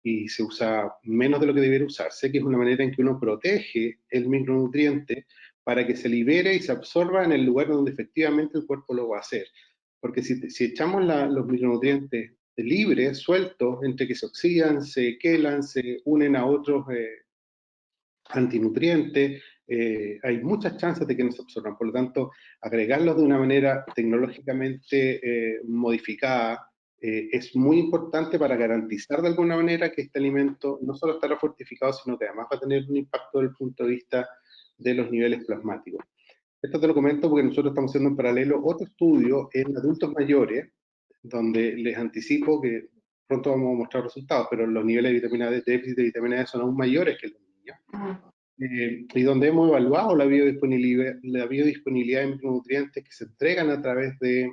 y se usa menos de lo que debería usarse, que es una manera en que uno protege el micronutriente para que se libere y se absorba en el lugar donde efectivamente el cuerpo lo va a hacer. Porque si echamos los micronutrientes libres, sueltos, entre que se oxidan, se quelan, se unen a otros antinutrientes, hay muchas chances de que no se absorban. Por lo tanto, agregarlos de una manera tecnológicamente modificada es muy importante para garantizar de alguna manera que este alimento no solo estará fortificado, sino que además va a tener un impacto desde el punto de vista de los niveles plasmáticos. Esto te lo comento porque nosotros estamos haciendo en paralelo otro estudio en adultos mayores, donde les anticipo que pronto vamos a mostrar resultados, pero los niveles de vitamina D, déficit de vitamina D son aún mayores que los niños, y donde hemos evaluado la biodisponibilidad de micronutrientes que se entregan a través de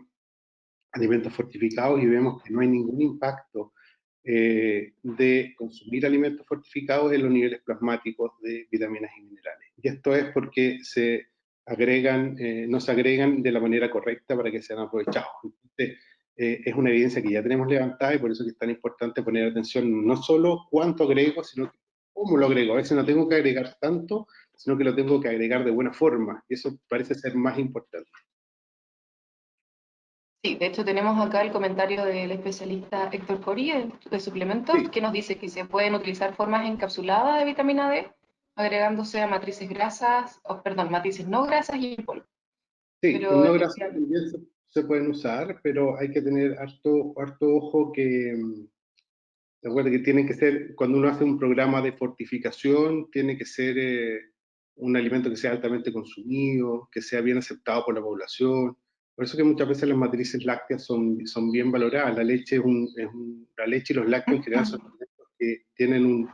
alimentos fortificados y vemos que no hay ningún impacto de consumir alimentos fortificados en los niveles plasmáticos de vitaminas y minerales. Y esto es porque no se agregan de la manera correcta para que sean aprovechados. Entonces, es una evidencia que ya tenemos levantada y por eso que es tan importante poner atención no solo cuánto agrego, sino cómo lo agrego. A veces no tengo que agregar tanto, sino que lo tengo que agregar de buena forma. Y eso parece ser más importante. Sí, de hecho tenemos acá el comentario del especialista Héctor Cori de suplementos, Sí, que nos dice que se pueden utilizar formas encapsuladas de vitamina D, agregándose a matrices grasas, perdón, matrices no grasas y en polvo. sí, Pero no grasas efectivamente, también se pueden usar, pero hay que tener harto ojo que, recuerda que tiene que ser, cuando uno hace un programa de fortificación, tiene que ser un alimento que sea altamente consumido, que sea bien aceptado por la población. Por eso que muchas veces las matrices lácteas son bien valoradas. La leche la leche y los lácteos en general son alimentos que tienen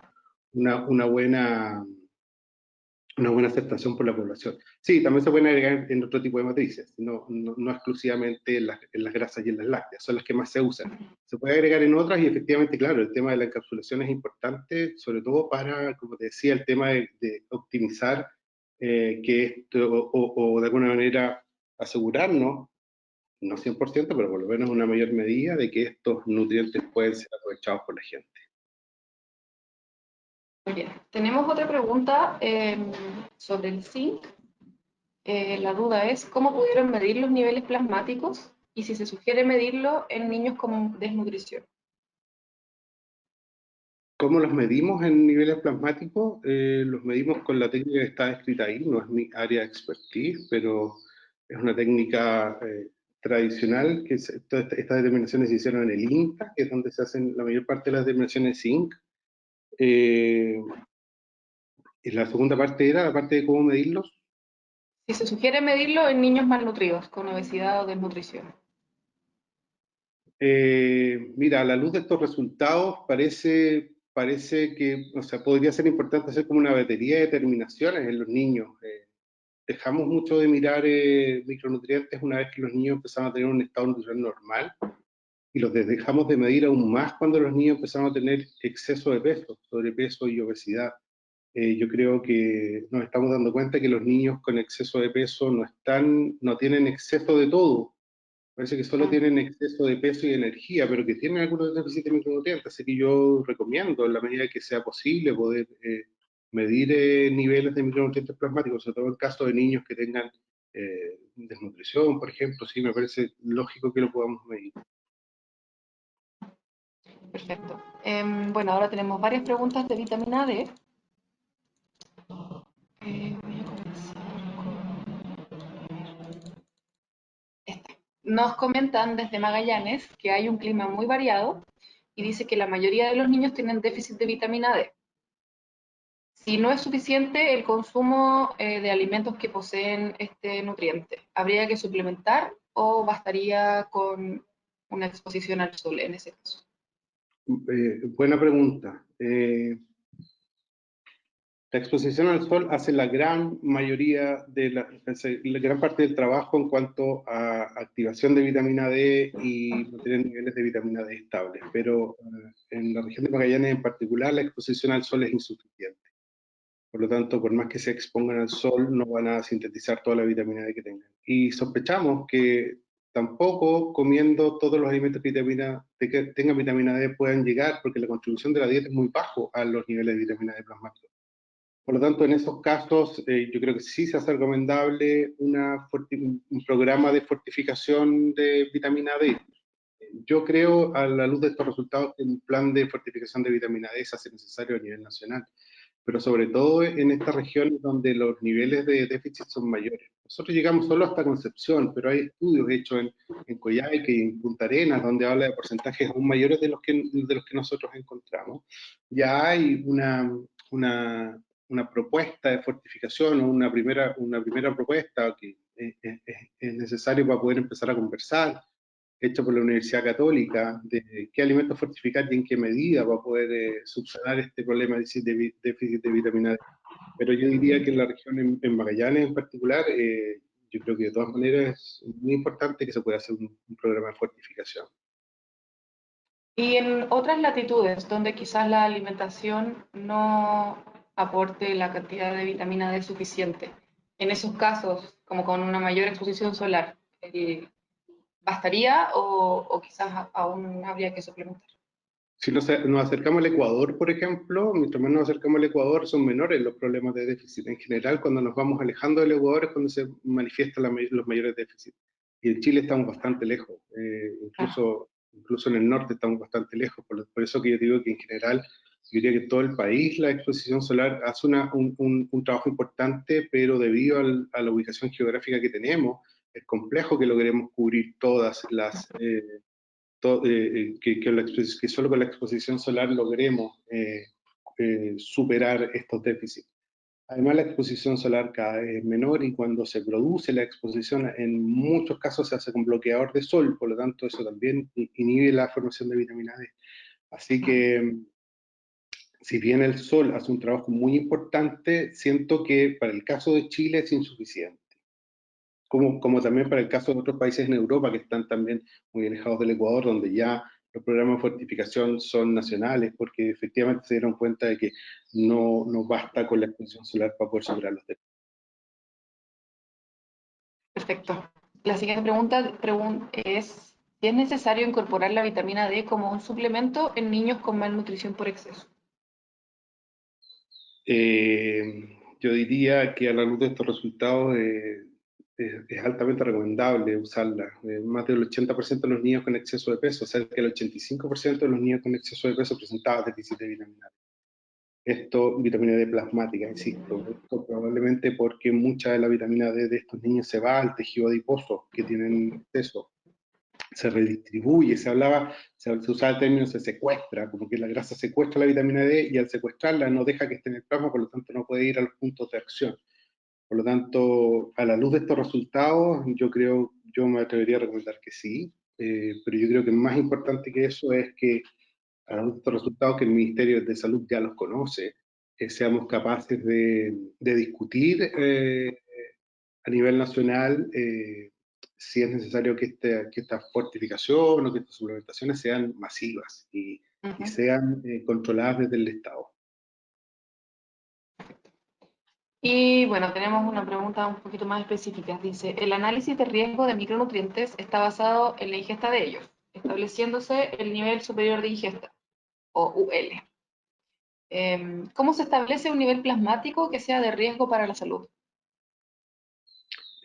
una buena aceptación por la población. Sí, también se pueden agregar en otro tipo de matrices, no exclusivamente en las grasas y en las lácteas, son las que más se usan. Se puede agregar en otras y efectivamente, claro, el tema de la encapsulación es importante, sobre todo para, como te decía, el tema de optimizar que esto, o de alguna manera asegurarnos, no 100%, pero por lo menos una mayor medida de que estos nutrientes pueden ser aprovechados por la gente. muy bien. Tenemos otra pregunta sobre el zinc. La duda es, ¿cómo pudieron medir los niveles plasmáticos y si se sugiere medirlo en niños con desnutrición? ¿Cómo los medimos en niveles plasmáticos? Los medimos con la técnica que está descrita ahí, no es mi área de expertise, pero es una técnica tradicional, todas estas determinaciones se hicieron en el INTA, que es donde se hacen la mayor parte de las determinaciones zinc. Y la segunda parte era la parte de cómo medirlos. Si se sugiere medirlo en niños malnutridos, con obesidad o desnutrición. Mira, a la luz de estos resultados parece que, o sea, podría ser importante hacer como una batería de determinaciones en los niños. Dejamos mucho de mirar micronutrientes una vez que los niños empezaron a tener un estado nutricional normal y los dejamos de medir aún más cuando los niños empezaron a tener exceso de peso, sobrepeso y obesidad. Yo creo que nos estamos dando cuenta que los niños con exceso de peso no tienen exceso de todo. Parece que solo tienen exceso de peso y energía, pero que tienen algunos déficits de micronutrientes. Así que yo recomiendo, en la medida que sea posible, poder medir niveles de micronutrientes plasmáticos, sobre todo en caso de niños que tengan desnutrición, por ejemplo. Sí, me parece lógico que lo podamos medir. Perfecto. Bueno, ahora tenemos varias preguntas de vitamina D. Voy a comenzar con esta. Nos comentan desde Magallanes que hay un clima muy variado y dice que la mayoría de los niños tienen déficit de vitamina D. Si no es suficiente el consumo de alimentos que poseen este nutriente, ¿habría que suplementar o bastaría con una exposición al sol en ese caso? Buena pregunta. La exposición al sol hace la gran mayoría la gran parte del trabajo en cuanto a activación de vitamina D y mantener niveles de vitamina D estables, pero en la región de Magallanes en particular la exposición al sol es insuficiente. Por lo tanto, por más que se expongan al sol, no van a sintetizar toda la vitamina D que tengan. Y sospechamos que tampoco comiendo todos los alimentos que tengan vitamina D puedan llegar, porque la contribución de la dieta es muy bajo a los niveles de vitamina D plasmáticos. Por lo tanto, en esos casos, yo creo que sí se hace recomendable un programa de fortificación de vitamina D. Yo creo, a la luz de estos resultados, que un plan de fortificación de vitamina D se hace necesario a nivel nacional, pero sobre todo en estas regiones donde los niveles de déficit son mayores. Nosotros llegamos solo hasta Concepción, pero hay estudios hechos en Coyhaique y en Punta Arenas, donde habla de porcentajes aún mayores de los que nosotros encontramos. Ya hay una propuesta de fortificación o una primera propuesta que es necesario para poder empezar a conversar, hecho por la Universidad Católica, de qué alimentos fortificar y en qué medida para poder subsanar este problema de déficit de vitamina D. Pero yo diría que en la región, en Magallanes en particular, yo creo que de todas maneras es muy importante que se pueda hacer un programa de fortificación. Y en otras latitudes, donde quizás la alimentación no aporte la cantidad de vitamina D suficiente, en esos casos, como con una mayor exposición solar, ¿bastaría o quizás aún habría que suplementar? Si nos acercamos al Ecuador, por ejemplo, mientras más nos acercamos al Ecuador, son menores los problemas de déficit. En general, cuando nos vamos alejando del Ecuador es cuando se manifiestan los mayores déficits. Y en Chile estamos bastante lejos, incluso en el norte estamos bastante lejos. Por eso que yo digo que en general, yo diría que todo el país, la exposición solar hace un trabajo importante, pero debido a la ubicación geográfica que tenemos, es complejo que logremos cubrir todas que solo con la exposición solar logremos superar estos déficits. Además, la exposición solar cada vez es menor y cuando se produce la exposición, en muchos casos se hace con bloqueador de sol, por lo tanto, eso también inhibe la formación de vitamina D. Así que, si bien el sol hace un trabajo muy importante, siento que para el caso de Chile es insuficiente. Como también para el caso de otros países en Europa que están también muy alejados del Ecuador, donde ya los programas de fortificación son nacionales, porque efectivamente se dieron cuenta de que no basta con la exposición solar para poder superar los déficits. Perfecto. La siguiente pregunta es, ¿es necesario incorporar la vitamina D como un suplemento en niños con malnutrición por exceso? Yo diría que a la luz de estos resultados es altamente recomendable usarla. Más del 80% de los niños con exceso de peso, cerca del 85% de los niños con exceso de peso presentaban déficit de vitamina D. Esto, vitamina D plasmática, insisto, esto probablemente porque mucha de la vitamina D de estos niños se va al tejido adiposo que tienen exceso, se redistribuye, se usaba el término se secuestra, como que la grasa secuestra la vitamina D y al secuestrarla no deja que esté en el plasma, por lo tanto no puede ir a los puntos de acción. Por lo tanto, a la luz de estos resultados, yo me atrevería a recomendar que sí, pero yo creo que más importante que eso es que a la luz de estos resultados que el Ministerio de Salud ya los conoce, que seamos capaces de discutir a nivel nacional si es necesario que esta fortificación o que estas suplementaciones sean masivas y sean controladas desde el Estado. Y bueno, tenemos una pregunta un poquito más específica. Dice, el análisis de riesgo de micronutrientes está basado en la ingesta de ellos, estableciéndose el nivel superior de ingesta, o UL. ¿Cómo se establece un nivel plasmático que sea de riesgo para la salud?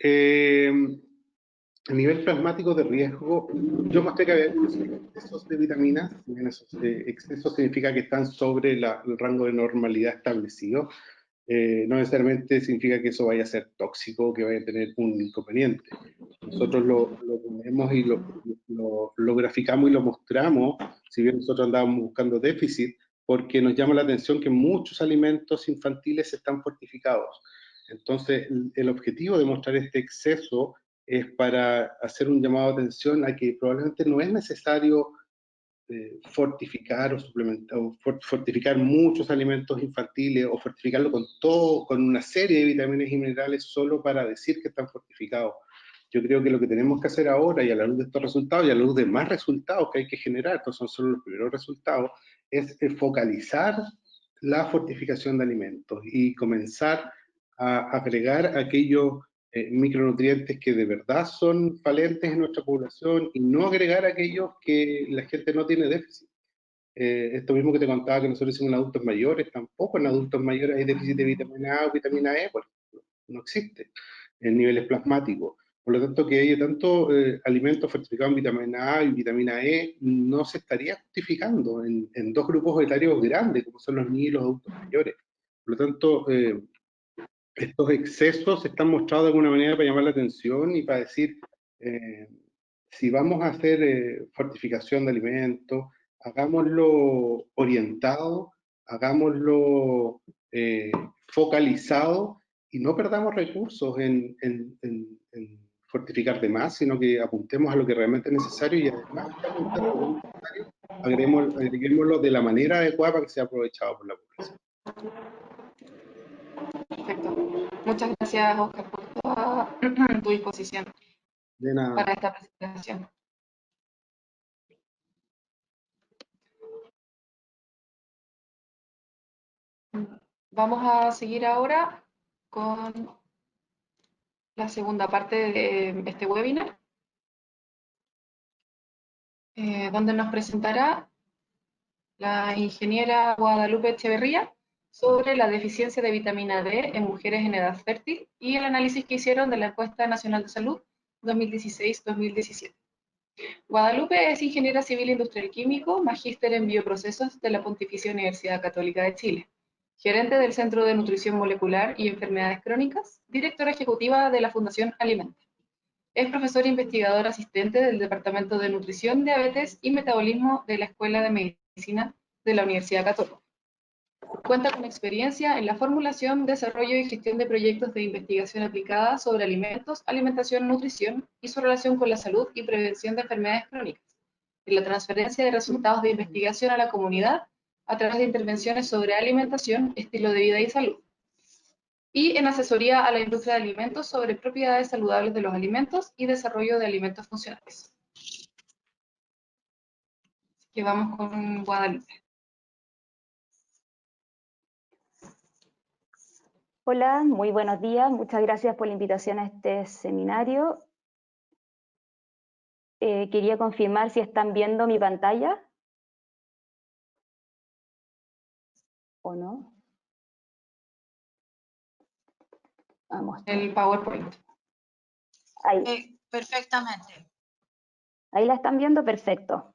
Eh, a nivel plasmático de riesgo, yo mostré que había excesos de vitaminas, si bien esos excesos significa que están sobre el rango de normalidad establecido, no necesariamente significa que eso vaya a ser tóxico, que vaya a tener un inconveniente. Nosotros lo ponemos y lo graficamos y lo mostramos, si bien nosotros andábamos buscando déficit, porque nos llama la atención que muchos alimentos infantiles están fortificados. Entonces, el objetivo de mostrar este exceso es para hacer un llamado de atención a que probablemente no es necesario fortificar o suplementar, o fortificar muchos alimentos infantiles o fortificarlo con una serie de vitaminas y minerales solo para decir que están fortificados. Yo creo que lo que tenemos que hacer ahora, y a la luz de estos resultados, y a la luz de más resultados que hay que generar, estos son solo los primeros resultados, es focalizar la fortificación de alimentos y comenzar a agregar aquellos micronutrientes que de verdad son falentes en nuestra población y no agregar aquellos que la gente no tiene déficit. Esto mismo que te contaba que nosotros hicimos en adultos mayores, tampoco en adultos mayores hay déficit de vitamina A o vitamina E, por ejemplo, no existe en niveles plasmáticos. Por lo tanto, que haya tanto alimentos fortificados en vitamina A y vitamina E no se estaría justificando en dos grupos etarios grandes, como son los niños y los adultos mayores. Por lo tanto, estos excesos están mostrados de alguna manera para llamar la atención y para decir, eh, si vamos a hacer fortificación de alimentos, hagámoslo orientado, hagámoslo focalizado y no perdamos recursos en fortificar de más, sino que apuntemos a lo que realmente es necesario y además de apuntar a lo que es necesario, agreguémoslo de la manera adecuada para que sea aprovechado por la población. Perfecto. Muchas gracias, Oscar, por toda tu disposición De nada. para esta presentación. Vamos a seguir ahora con la segunda parte de este webinar, donde nos presentará la ingeniera Guadalupe Echeverría sobre la deficiencia de vitamina D en mujeres en edad fértil y el análisis que hicieron de la Encuesta Nacional de Salud 2016-2017. Guadalupe es ingeniera civil industrial químico, magíster en bioprocesos de la Pontificia Universidad Católica de Chile, gerente del Centro de Nutrición Molecular y Enfermedades Crónicas, directora ejecutiva de la Fundación Alimenta. Es profesor e investigador asistente del Departamento de Nutrición, Diabetes y Metabolismo de la Escuela de Medicina de la Universidad Católica. Cuenta con experiencia en la formulación, desarrollo y gestión de proyectos de investigación aplicada sobre alimentos, alimentación, nutrición y su relación con la salud y prevención de enfermedades crónicas, en la transferencia de resultados de investigación a la comunidad a través de intervenciones sobre alimentación, estilo de vida y salud, y en asesoría a la industria de alimentos sobre propiedades saludables de los alimentos y desarrollo de alimentos funcionales. Así que vamos con Guadalupe. Hola, muy buenos días. Muchas gracias por la invitación a este seminario. Quería confirmar si están viendo mi pantalla o no. Vamos. El PowerPoint. Ahí. Perfectamente. Ahí la están viendo, perfecto.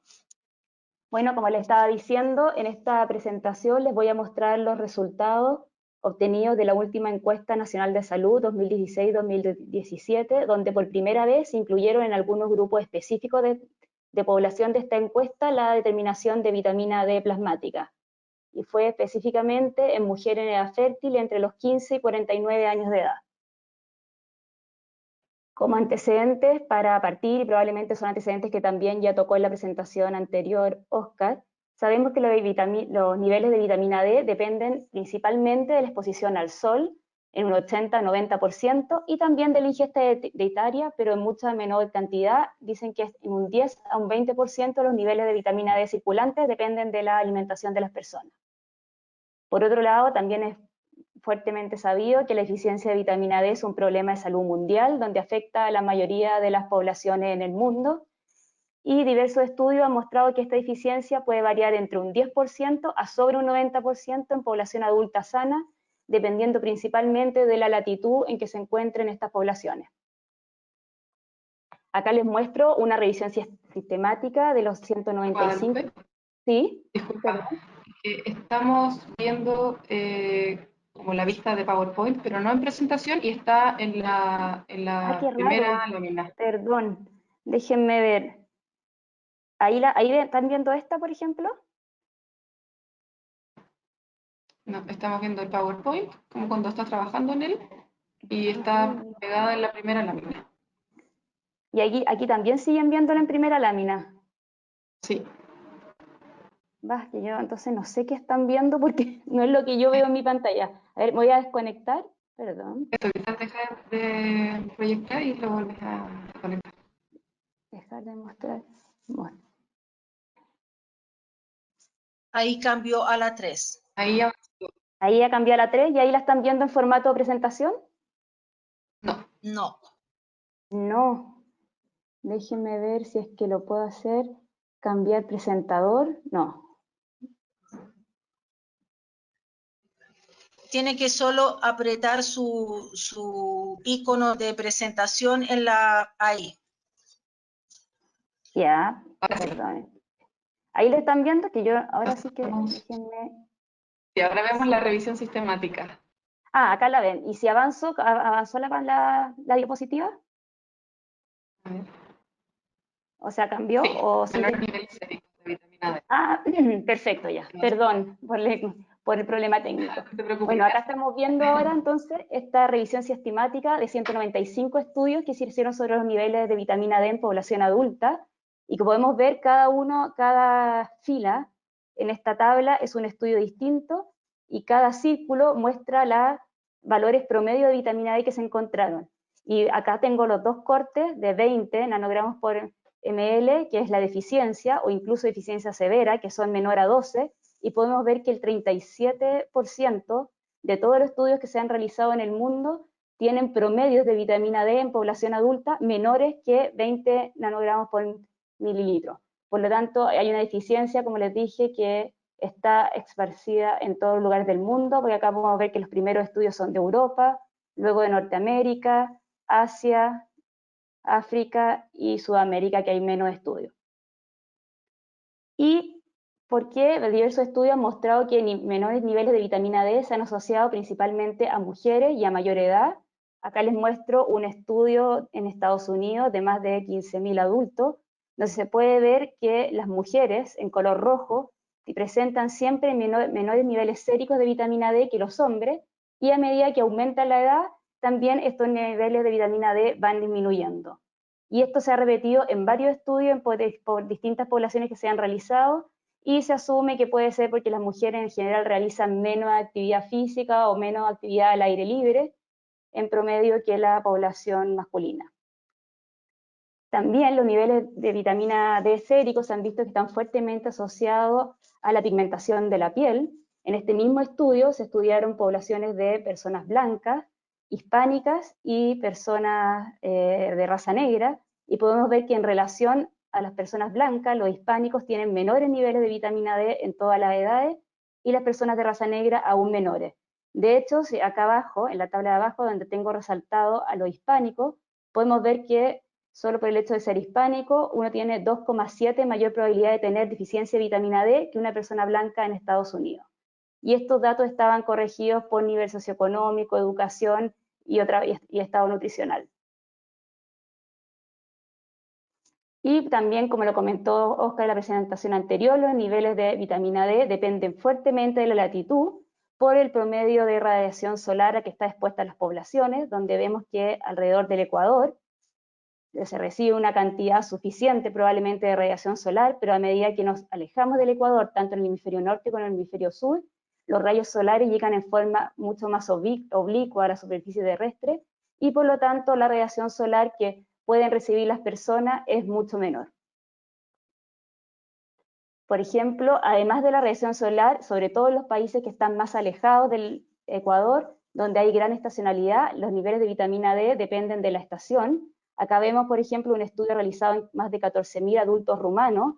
Bueno, como les estaba diciendo, en esta presentación les voy a mostrar los resultados obtenidos de la última encuesta nacional de salud 2016-2017, donde por primera vez se incluyeron en algunos grupos específicos de población de esta encuesta la determinación de vitamina D plasmática. Y fue específicamente en mujeres en edad fértil entre los 15 y 49 años de edad. Como antecedentes para partir, y probablemente son antecedentes que también ya tocó en la presentación anterior Oscar, sabemos que los niveles de vitamina D dependen principalmente de la exposición al sol, en un 80-90%, y también de la ingesta dietaria, pero en mucha menor cantidad. Dicen que en un 10 a un 20% los niveles de vitamina D circulantes dependen de la alimentación de las personas. Por otro lado, también es fuertemente sabido que la deficiencia de vitamina D es un problema de salud mundial, donde afecta a la mayoría de las poblaciones en el mundo, y diversos estudios han mostrado que esta deficiencia puede variar entre un 10% a sobre un 90% en población adulta sana, dependiendo principalmente de la latitud en que se encuentren estas poblaciones. Acá les muestro una revisión sistemática de los 195. Guadalupe. ¿Sí? Disculpa, estamos viendo como la vista de PowerPoint, pero no en presentación, y está en la Qué primera raro. lámina. Perdón, déjenme ver. Ahí ¿están viendo esta, por ejemplo? No, estamos viendo el PowerPoint, como cuando estás trabajando en él, y está pegada en la primera lámina. Y aquí también siguen viéndolo en primera lámina. Sí. Va, que yo entonces no sé qué están viendo porque no es lo que yo veo en mi pantalla. A ver, voy a desconectar, perdón. Esto, quizás dejar de proyectar y lo vuelves a conectar. Dejar de mostrar. Bueno. Ahí cambió a la 3. Ahí ya. Ahí ya cambió a la 3 y ahí la están viendo en formato de presentación. No. No. No. Déjenme ver si es que lo puedo hacer. Cambiar presentador. No. Tiene que solo apretar su icono de presentación en ahí. Ya, perdón. Ahí le están viendo que yo ahora sí que déjenme. Sí, ahora vemos la revisión sistemática. Ah, acá la ven. ¿Y si avanzó la diapositiva? A ver. O sea, ¿cambió? Sí, ¿O sigue? los niveles de vitamina D. Ah, perfecto, ya. Perdón por el problema técnico. No te preocupes. Bueno, acá estamos viendo ahora entonces esta revisión sistemática de 195 estudios que se hicieron sobre los niveles de vitamina D en población adulta, y que podemos ver cada fila en esta tabla es un estudio distinto, y cada círculo muestra los valores promedio de vitamina D que se encontraron. Y acá tengo los dos cortes de 20 nanogramos por ml, que es la deficiencia, o incluso deficiencia severa, que son menor a 12, y podemos ver que el 37% de todos los estudios que se han realizado en el mundo tienen promedios de vitamina D en población adulta menores que 20 nanogramos por mililitro. Por lo tanto, hay una deficiencia, como les dije, que está esparcida en todos los lugares del mundo, porque acá podemos ver que los primeros estudios son de Europa, luego de Norteamérica, Asia, África y Sudamérica, que hay menos estudios. ¿Y por qué? Diversos estudios han mostrado que menores niveles de vitamina D se han asociado principalmente a mujeres y a mayor edad. Acá les muestro un estudio en Estados Unidos de más de 15.000 adultos, donde se puede ver que las mujeres en color rojo presentan siempre menores niveles séricos de vitamina D que los hombres, y a medida que aumenta la edad, también estos niveles de vitamina D van disminuyendo. Y esto se ha repetido en varios estudios por distintas poblaciones que se han realizado, y se asume que puede ser porque las mujeres en general realizan menos actividad física o menos actividad al aire libre en promedio que la población masculina. También los niveles de vitamina D séricos se han visto que están fuertemente asociados a la pigmentación de la piel. En este mismo estudio se estudiaron poblaciones de personas blancas, hispánicas y personas de raza negra, y podemos ver que en relación a las personas blancas, los hispánicos tienen menores niveles de vitamina D en todas las edades, y las personas de raza negra aún menores. De hecho, acá abajo, en la tabla de abajo, donde tengo resaltado a los hispánicos, podemos ver que solo por el hecho de ser hispánico, uno tiene 2,7 mayor probabilidad de tener deficiencia de vitamina D que una persona blanca en Estados Unidos. Y estos datos estaban corregidos por nivel socioeconómico, educación y estado nutricional. Y también, como lo comentó Oscar en la presentación anterior, los niveles de vitamina D dependen fuertemente de la latitud por el promedio de radiación solar a que está expuesta a las poblaciones, donde vemos que alrededor del Ecuador se recibe una cantidad suficiente probablemente de radiación solar, pero a medida que nos alejamos del Ecuador, tanto en el hemisferio norte como en el hemisferio sur, los rayos solares llegan en forma mucho más oblicua a la superficie terrestre, y por lo tanto la radiación solar que pueden recibir las personas es mucho menor. Por ejemplo, además de la radiación solar, sobre todo en los países que están más alejados del Ecuador, donde hay gran estacionalidad, los niveles de vitamina D dependen de la estación. Acá vemos, por ejemplo, un estudio realizado en más de 14.000 adultos rumanos.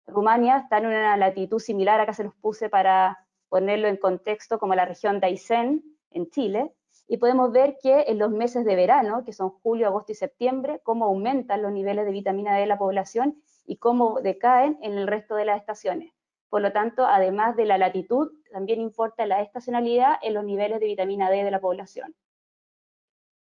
Rumania está en una latitud similar, acá se los puse para ponerlo en contexto, como la región de Aysén, en Chile, y podemos ver que en los meses de verano, que son julio, agosto y septiembre, cómo aumentan los niveles de vitamina D de la población y cómo decaen en el resto de las estaciones. Por lo tanto, además de la latitud, también importa la estacionalidad en los niveles de vitamina D de la población.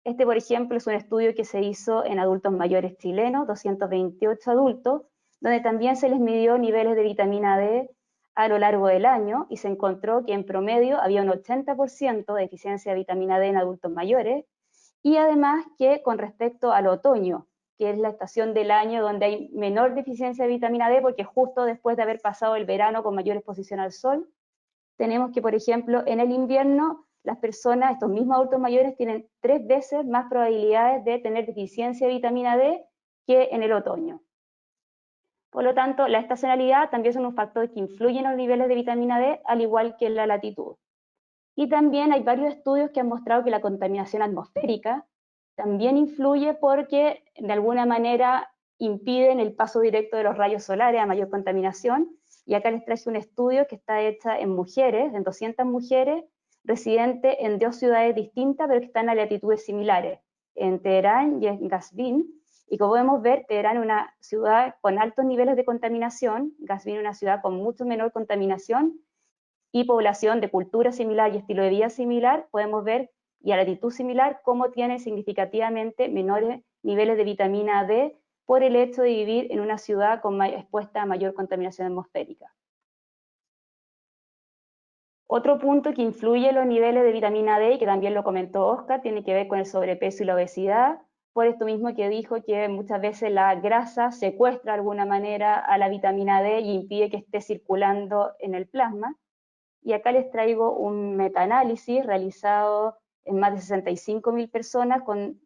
Este, por ejemplo, es un estudio que se hizo en adultos mayores chilenos, 228 adultos, donde también se les midió niveles de vitamina D a lo largo del año, y se encontró que en promedio había un 80% de deficiencia de vitamina D en adultos mayores, y además que con respecto al otoño, que es la estación del año donde hay menor deficiencia de vitamina D, porque justo después de haber pasado el verano con mayor exposición al sol, tenemos que, por ejemplo, en el invierno las personas, estos mismos adultos mayores, tienen 3 veces más probabilidades de tener deficiencia de vitamina D que en el otoño. Por lo tanto, la estacionalidad también es un factor que influye en los niveles de vitamina D, al igual que en la latitud. Y también hay varios estudios que han mostrado que la contaminación atmosférica también influye, porque de alguna manera impiden el paso directo de los rayos solares a mayor contaminación. Y acá les traigo un estudio que está hecho en mujeres, en 200 mujeres, residentes en 2 ciudades distintas, pero que están a latitudes similares, en Teherán y en Qazvin. Y como podemos ver, Teherán es una ciudad con altos niveles de contaminación, Qazvin es una ciudad con mucho menor contaminación, y población de cultura similar y estilo de vida similar, podemos ver, y a latitud similar, cómo tiene significativamente menores niveles de vitamina D por el hecho de vivir en una ciudad expuesta a mayor contaminación atmosférica. Otro punto que influye en los niveles de vitamina D, y que también lo comentó Oscar, tiene que ver con el sobrepeso y la obesidad, por esto mismo que dijo que muchas veces la grasa secuestra de alguna manera a la vitamina D y impide que esté circulando en el plasma. Y acá les traigo un metaanálisis realizado en más de 65.000 personas con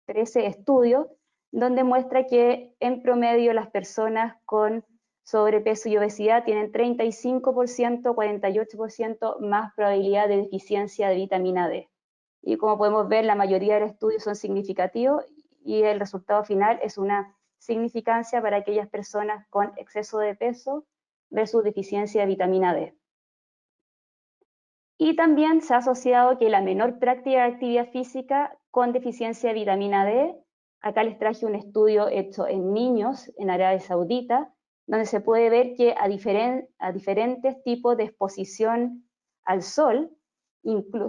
13 estudios, donde muestra que en promedio las personas con sobrepeso y obesidad tienen 35%, 48% más probabilidad de deficiencia de vitamina D. Y como podemos ver, la mayoría de los estudios son significativos y el resultado final es una significancia para aquellas personas con exceso de peso versus deficiencia de vitamina D. Y también se ha asociado que la menor práctica de actividad física con deficiencia de vitamina D, acá les traje un estudio hecho en niños en Arabia Saudita, donde se puede ver que a diferentes tipos de exposición al sol,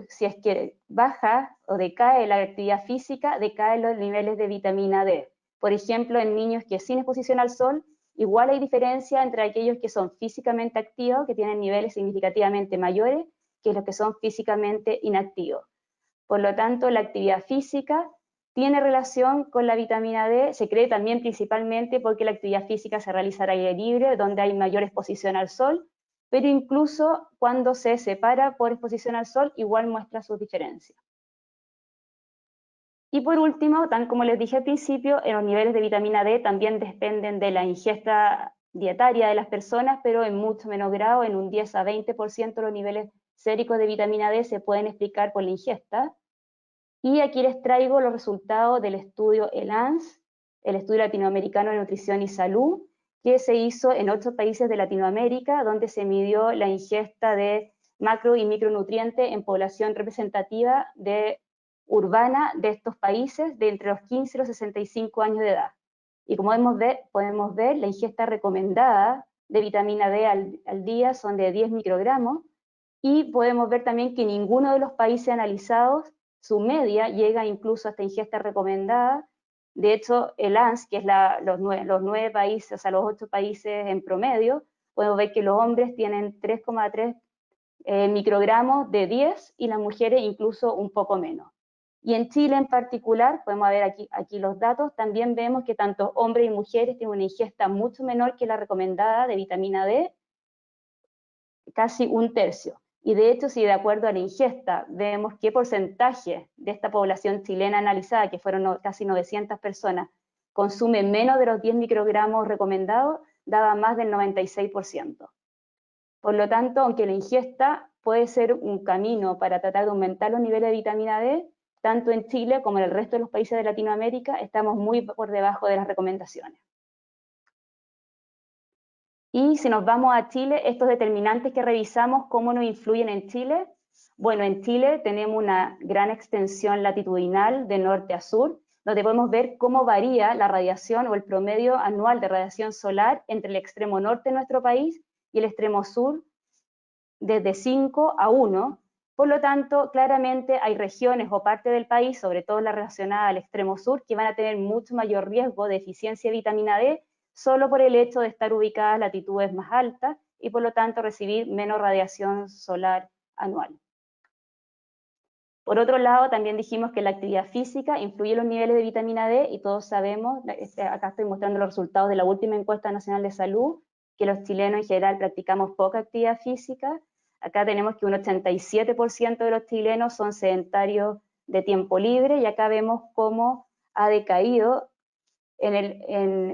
si es que baja o decae la actividad física, decaen los niveles de vitamina D. Por ejemplo, en niños que sin exposición al sol, igual hay diferencia entre aquellos que son físicamente activos, que tienen niveles significativamente mayores, que los que son físicamente inactivos. Por lo tanto, la actividad física tiene relación con la vitamina D, se cree también principalmente porque la actividad física se realiza al aire libre, donde hay mayor exposición al sol, pero incluso cuando se separa por exposición al sol, igual muestra sus diferencias. Y por último, tal como les dije al principio, los niveles de vitamina D también dependen de la ingesta dietaria de las personas, pero en mucho menos grado, en un 10 a 20% los niveles séricos de vitamina D se pueden explicar por la ingesta. Y aquí les traigo los resultados del estudio ELANS, el Estudio Latinoamericano de Nutrición y Salud, que se hizo en 8 países de Latinoamérica, donde se midió la ingesta de macro y micronutrientes en población representativa urbana de estos países de entre los 15 y los 65 años de edad. Y como podemos ver, la ingesta recomendada de vitamina D al día son de 10 microgramos, y podemos ver también que ninguno de los países analizados, su media llega incluso a esta ingesta recomendada. De hecho, el ANS, que es los 9 países, o sea, los 8 países en promedio, podemos ver que los hombres tienen 3,3 microgramos de 10 y las mujeres incluso un poco menos. Y en Chile en particular, podemos ver aquí los datos, también vemos que tanto hombres y mujeres tienen una ingesta mucho menor que la recomendada de vitamina D, casi un tercio. Y de hecho, si de acuerdo a la ingesta vemos qué porcentaje de esta población chilena analizada, que fueron casi 900 personas, consume menos de los 10 microgramos recomendados, daba más del 96%. Por lo tanto, aunque la ingesta puede ser un camino para tratar de aumentar los niveles de vitamina D, tanto en Chile como en el resto de los países de Latinoamérica estamos muy por debajo de las recomendaciones. Y si nos vamos a Chile, estos determinantes que revisamos, ¿cómo nos influyen en Chile? Bueno, en Chile tenemos una gran extensión latitudinal de norte a sur, donde podemos ver cómo varía la radiación o el promedio anual de radiación solar entre el extremo norte de nuestro país y el extremo sur, desde 5 a 1. Por lo tanto, claramente hay regiones o partes del país, sobre todo las relacionadas al extremo sur, que van a tener mucho mayor riesgo de deficiencia de vitamina D, solo por el hecho de estar ubicadas en latitudes más altas y por lo tanto recibir menos radiación solar anual. Por otro lado, también dijimos que la actividad física influye en los niveles de vitamina D y todos sabemos, acá estoy mostrando los resultados de la última encuesta nacional de salud, que los chilenos en general practicamos poca actividad física. Acá tenemos que un 87% de los chilenos son sedentarios de tiempo libre y acá vemos cómo ha decaído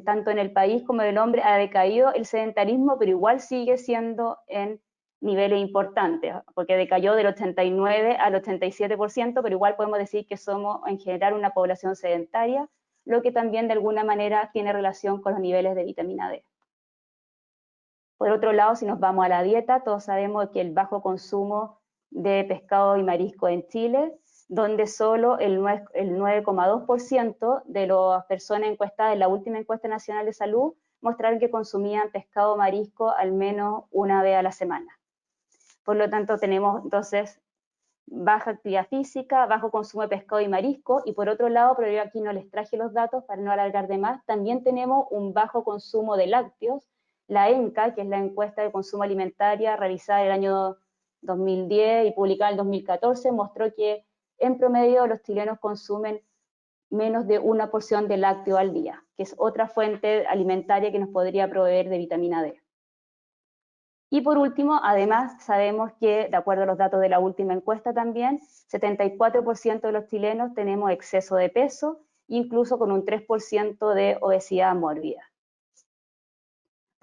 tanto en el país como en el hombre ha decaído el sedentarismo, pero igual sigue siendo en niveles importantes, porque decayó del 89 al 87%, pero igual podemos decir que somos en general una población sedentaria, lo que también de alguna manera tiene relación con los niveles de vitamina D. Por otro lado, si nos vamos a la dieta, todos sabemos que el bajo consumo de pescado y marisco en Chile, donde solo el 9,2% de las personas encuestadas en la última encuesta nacional de salud mostraron que consumían pescado o marisco al menos una vez a la semana. Por lo tanto, tenemos entonces baja actividad física, bajo consumo de pescado y marisco, y por otro lado, pero yo aquí no les traje los datos para no alargar de más, también tenemos un bajo consumo de lácteos. La ENCA, que es la encuesta de consumo alimentaria realizada en el año 2010 y publicada en el 2014, mostró que en promedio los chilenos consumen menos de una porción de lácteo al día, que es otra fuente alimentaria que nos podría proveer de vitamina D. Y por último, además, sabemos que, de acuerdo a los datos de la última encuesta también, 74% de los chilenos tenemos exceso de peso, incluso con un 3% de obesidad mórbida.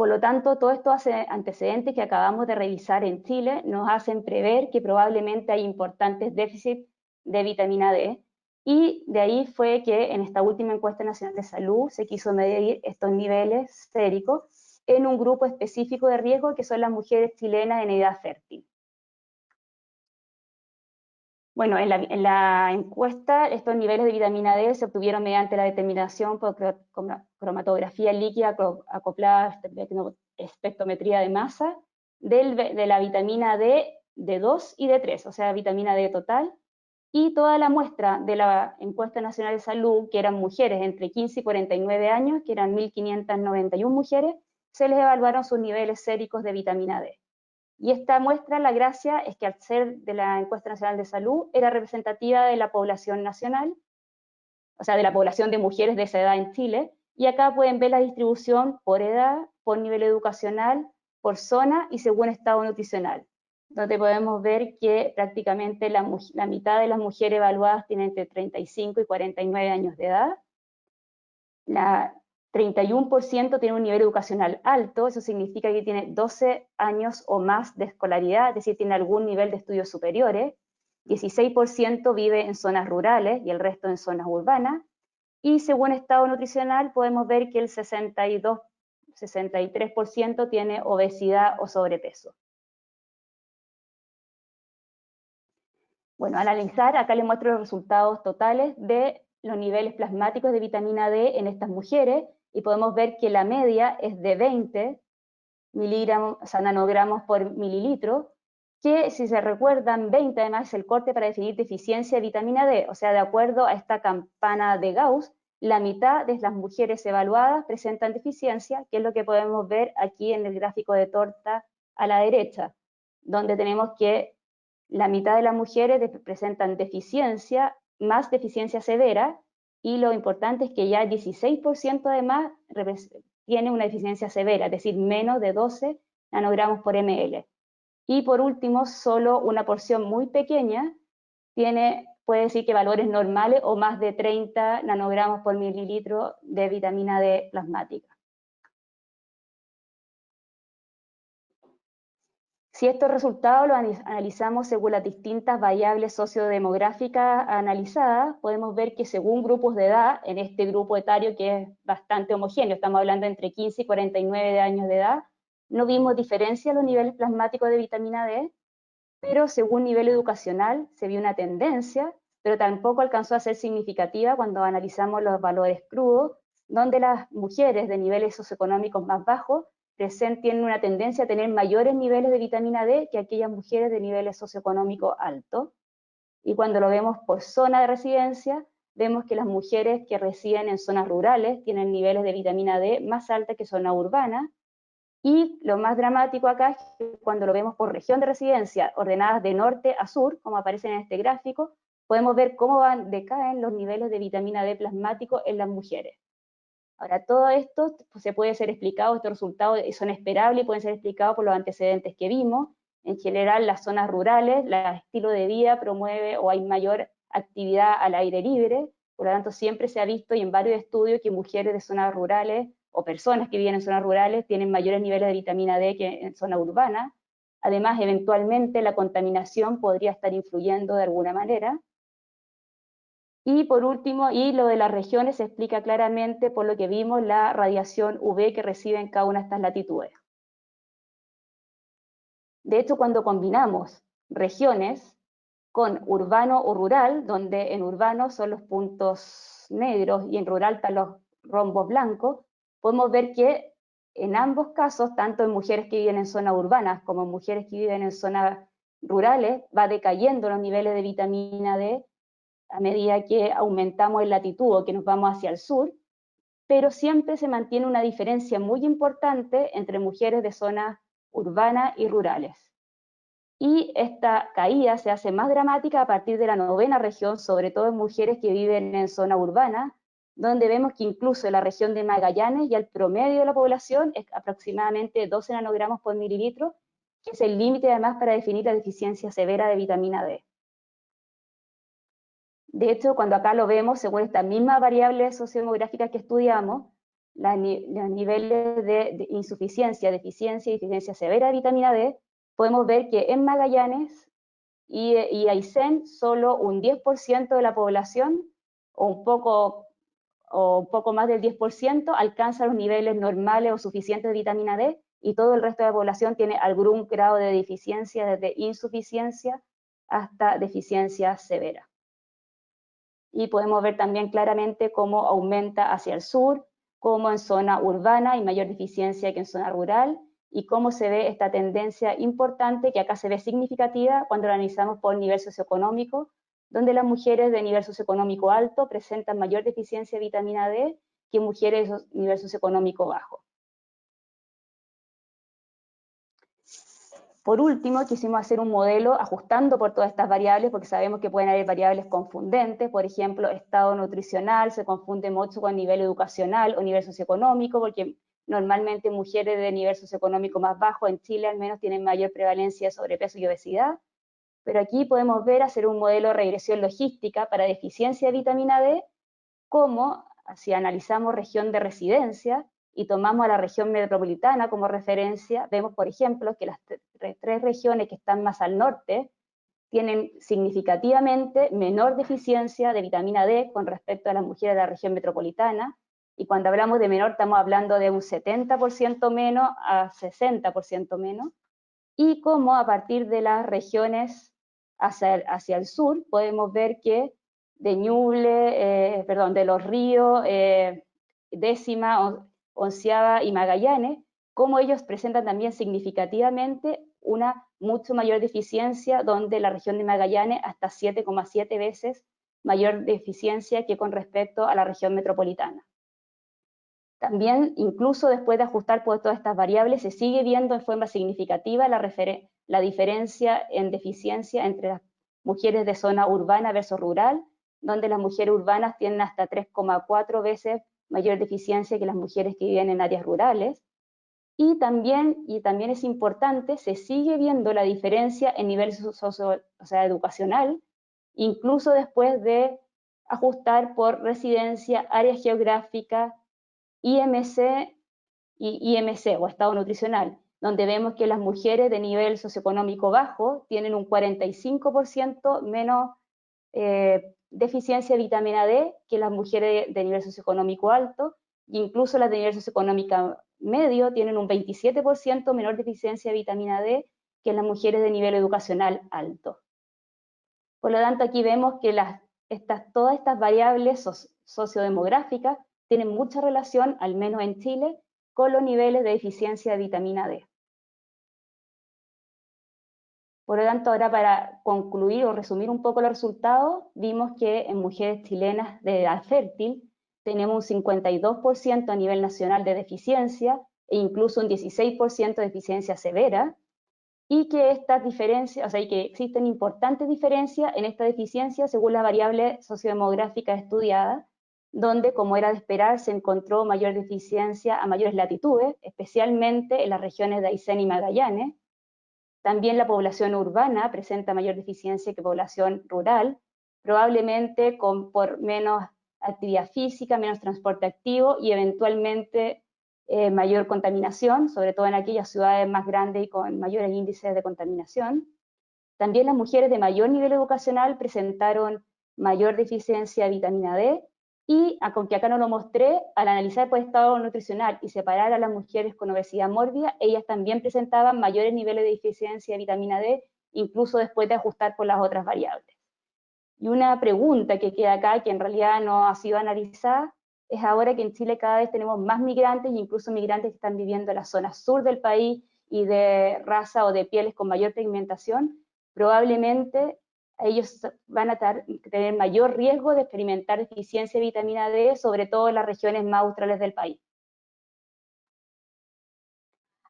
Por lo tanto, todos estos antecedentes que acabamos de revisar en Chile nos hacen prever que probablemente hay importantes déficits de vitamina D, y de ahí fue que en esta última encuesta nacional de salud se quiso medir estos niveles séricos en un grupo específico de riesgo, que son las mujeres chilenas en edad fértil. Bueno, en la encuesta, estos niveles de vitamina D se obtuvieron mediante la determinación por cromatografía líquida acoplada a espectrometría de masa de la vitamina D de 2 y de 3, o sea, vitamina D total, y toda la muestra de la encuesta nacional de salud, que eran mujeres entre 15 y 49 años, que eran 1.591 mujeres, se les evaluaron sus niveles séricos de vitamina D. Y esta muestra, la gracia es que al ser de la encuesta nacional de salud, era representativa de la población nacional, o sea, de la población de mujeres de esa edad en Chile, y acá pueden ver la distribución por edad, por nivel educacional, por zona y según estado nutricional, donde podemos ver que prácticamente la mitad de las mujeres evaluadas tienen entre 35 y 49 años de edad. La 31% tiene un nivel educacional alto, eso significa que tiene 12 años o más de escolaridad, es decir, tiene algún nivel de estudios superiores. 16% vive en zonas rurales y el resto en zonas urbanas. Y según estado nutricional podemos ver que el 63% tiene obesidad o sobrepeso. Bueno, al analizar, acá les muestro los resultados totales de los niveles plasmáticos de vitamina D en estas mujeres, y podemos ver que la media es de 20 miligramos, o sea, nanogramos por mililitro, que si se recuerdan, 20 además es el corte para definir deficiencia de vitamina D, o sea, de acuerdo a esta campana de Gauss, la mitad de las mujeres evaluadas presentan deficiencia, que es lo que podemos ver aquí en el gráfico de torta a la derecha, donde tenemos que la mitad de las mujeres presentan deficiencia, más deficiencia severa, y lo importante es que ya el 16% además tiene una deficiencia severa, es decir, menos de 12 nanogramos por ml. Y por último, solo una porción muy pequeña puede decir que valores normales o más de 30 nanogramos por mililitro de vitamina D plasmática. Si estos resultados los analizamos según las distintas variables sociodemográficas analizadas, podemos ver que según grupos de edad, en este grupo etario que es bastante homogéneo, estamos hablando entre 15 y 49 años de edad, no vimos diferencia en los niveles plasmáticos de vitamina D, pero según nivel educacional se vio una tendencia, pero tampoco alcanzó a ser significativa cuando analizamos los valores crudos, donde las mujeres de niveles socioeconómicos más bajos tienen una tendencia a tener mayores niveles de vitamina D que aquellas mujeres de niveles socioeconómicos altos. Y cuando lo vemos por zona de residencia, vemos que las mujeres que residen en zonas rurales tienen niveles de vitamina D más altos que zona urbana. Y lo más dramático acá es que cuando lo vemos por región de residencia, ordenadas de norte a sur, como aparece en este gráfico, podemos ver cómo decaen los niveles de vitamina D plasmático en las mujeres. Ahora, todo esto se puede ser explicado, estos resultados son esperables y pueden ser explicados por los antecedentes que vimos. En general, las zonas rurales, el estilo de vida promueve o hay mayor actividad al aire libre, por lo tanto siempre se ha visto y en varios estudios que mujeres de zonas rurales o personas que viven en zonas rurales tienen mayores niveles de vitamina D que en zona urbana. Además, eventualmente la contaminación podría estar influyendo de alguna manera. Y por último, y lo de las regiones se explica claramente por lo que vimos la radiación UV que reciben cada una de estas latitudes. De hecho, cuando combinamos regiones con urbano o rural, donde en urbano son los puntos negros y en rural están los rombos blancos, podemos ver que en ambos casos, tanto en mujeres que viven en zonas urbanas como en mujeres que viven en zonas rurales, va decayendo los niveles de vitamina D a medida que aumentamos en latitud o que nos vamos hacia el sur, pero siempre se mantiene una diferencia muy importante entre mujeres de zonas urbanas y rurales. Y esta caída se hace más dramática a partir de la 9ª región, sobre todo en mujeres que viven en zona urbana, donde vemos que incluso en la región de Magallanes ya el promedio de la población es aproximadamente 12 nanogramos por mililitro, que es el límite además para definir la deficiencia severa de vitamina D. De hecho, cuando acá lo vemos, según esta misma variable sociodemográfica que estudiamos, los niveles de insuficiencia, deficiencia y deficiencia severa de vitamina D, podemos ver que en Magallanes y Aysén solo un 10% de la población, o un poco más del 10%, alcanza los niveles normales o suficientes de vitamina D, y todo el resto de la población tiene algún grado de deficiencia, desde insuficiencia hasta deficiencia severa. Y podemos ver también claramente cómo aumenta hacia el sur, cómo en zona urbana hay mayor deficiencia que en zona rural, y cómo se ve esta tendencia importante, que acá se ve significativa cuando la analizamos por nivel socioeconómico, donde las mujeres de nivel socioeconómico alto presentan mayor deficiencia de vitamina D que mujeres de nivel socioeconómico bajo. Por último, quisimos hacer un modelo ajustando por todas estas variables, porque sabemos que pueden haber variables confundentes. Por ejemplo, estado nutricional se confunde mucho con nivel educacional o nivel socioeconómico, porque normalmente mujeres de nivel socioeconómico más bajo, en Chile al menos, tienen mayor prevalencia de sobrepeso y obesidad. Pero aquí podemos ver, hacer un modelo de regresión logística para deficiencia de vitamina D, como si analizamos región de residencia y tomamos a la región metropolitana como referencia, vemos, por ejemplo, que las tres regiones que están más al norte tienen significativamente menor deficiencia de vitamina D con respecto a las mujeres de la región metropolitana, y cuando hablamos de menor estamos hablando de un 70% menos a 60% menos, y como a partir de las regiones hacia el sur podemos ver que de Ñuble, de Los Ríos, Décima, Onceava y Magallanes, como ellos presentan también significativamente una mucho mayor deficiencia, donde la región de Magallanes hasta 7,7 veces mayor deficiencia que con respecto a la región metropolitana. También, incluso después de ajustar por todas estas variables, se sigue viendo en forma significativa la diferencia en deficiencia entre las mujeres de zona urbana versus rural, donde las mujeres urbanas tienen hasta 3,4 veces mayor deficiencia que las mujeres que viven en áreas rurales. Y también es importante, se sigue viendo la diferencia en nivel educacional, incluso después de ajustar por residencia, área geográfica, IMC y IMC o estado nutricional, donde vemos que las mujeres de nivel socioeconómico bajo tienen un 45% menos deficiencia de vitamina D que las mujeres de nivel socioeconómico alto, e incluso las de nivel socioeconómico medio tienen un 27% menor deficiencia de vitamina D que las mujeres de nivel educacional alto. Por lo tanto, aquí vemos que todas estas variables sociodemográficas tienen mucha relación, al menos en Chile, con los niveles de deficiencia de vitamina D. Por lo tanto, ahora para concluir o resumir un poco los resultados, vimos que en mujeres chilenas de edad fértil tenemos un 52% a nivel nacional de deficiencia e incluso un 16% de deficiencia severa, y que estas diferencias, y que existen importantes diferencias en esta deficiencia según la variable sociodemográfica estudiada, donde, como era de esperar, se encontró mayor deficiencia a mayores latitudes, especialmente en las regiones de Aysén y Magallanes. También la población urbana presenta mayor deficiencia que población rural, probablemente por menos actividad física, menos transporte activo y eventualmente mayor contaminación, sobre todo en aquellas ciudades más grandes y con mayores índices de contaminación. También las mujeres de mayor nivel educacional presentaron mayor deficiencia de vitamina D, y, aunque acá no lo mostré, al analizar por estado nutricional y separar a las mujeres con obesidad mórbida, ellas también presentaban mayores niveles de deficiencia de vitamina D, incluso después de ajustar por las otras variables. Y una pregunta que queda acá, que en realidad no ha sido analizada, es ahora que en Chile cada vez tenemos más migrantes, e incluso migrantes que están viviendo en la zona sur del país y de raza o de pieles con mayor pigmentación, probablemente ellos van a tener mayor riesgo de experimentar deficiencia de vitamina D, sobre todo en las regiones más australes del país.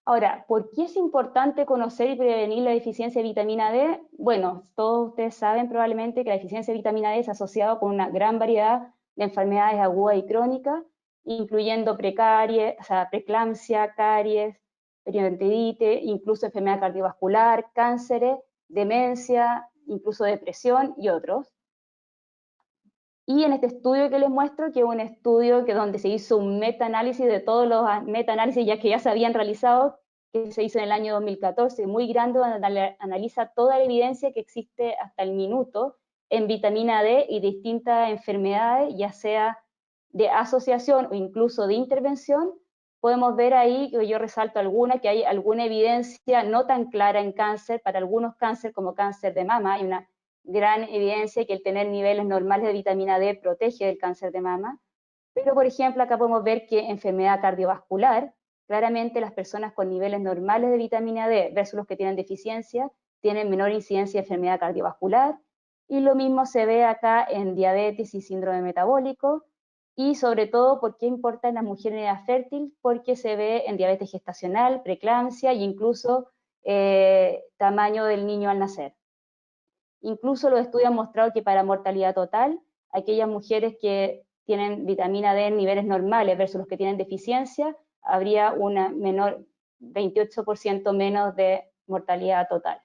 Ahora, ¿por qué es importante conocer y prevenir la deficiencia de vitamina D? Bueno, todos ustedes saben probablemente que la deficiencia de vitamina D es asociada con una gran variedad de enfermedades agudas y crónicas, incluyendo preeclampsia, caries, periodontitis, incluso enfermedad cardiovascular, cánceres, demencia, incluso depresión y otros. Y en este estudio que les muestro, que es un estudio donde se hizo un metaanálisis de todos los metaanálisis que ya se habían realizado, que se hizo en el año 2014, muy grande, donde analiza toda la evidencia que existe hasta el minuto en vitamina D y distintas enfermedades, ya sea de asociación o incluso de intervención. Podemos ver ahí, que yo resalto alguna, que hay alguna evidencia no tan clara en cáncer, para algunos cánceres como cáncer de mama, hay una gran evidencia que el tener niveles normales de vitamina D protege del cáncer de mama, pero por ejemplo acá podemos ver que enfermedad cardiovascular, claramente las personas con niveles normales de vitamina D versus los que tienen deficiencia, tienen menor incidencia de enfermedad cardiovascular, y lo mismo se ve acá en diabetes y síndrome metabólico, y sobre todo, ¿por qué importa en las mujeres en edad fértil? Porque se ve en diabetes gestacional, preeclampsia e incluso tamaño del niño al nacer. Incluso los estudios han mostrado que para mortalidad total, aquellas mujeres que tienen vitamina D en niveles normales versus los que tienen deficiencia, habría una menor, 28% menos de mortalidad total.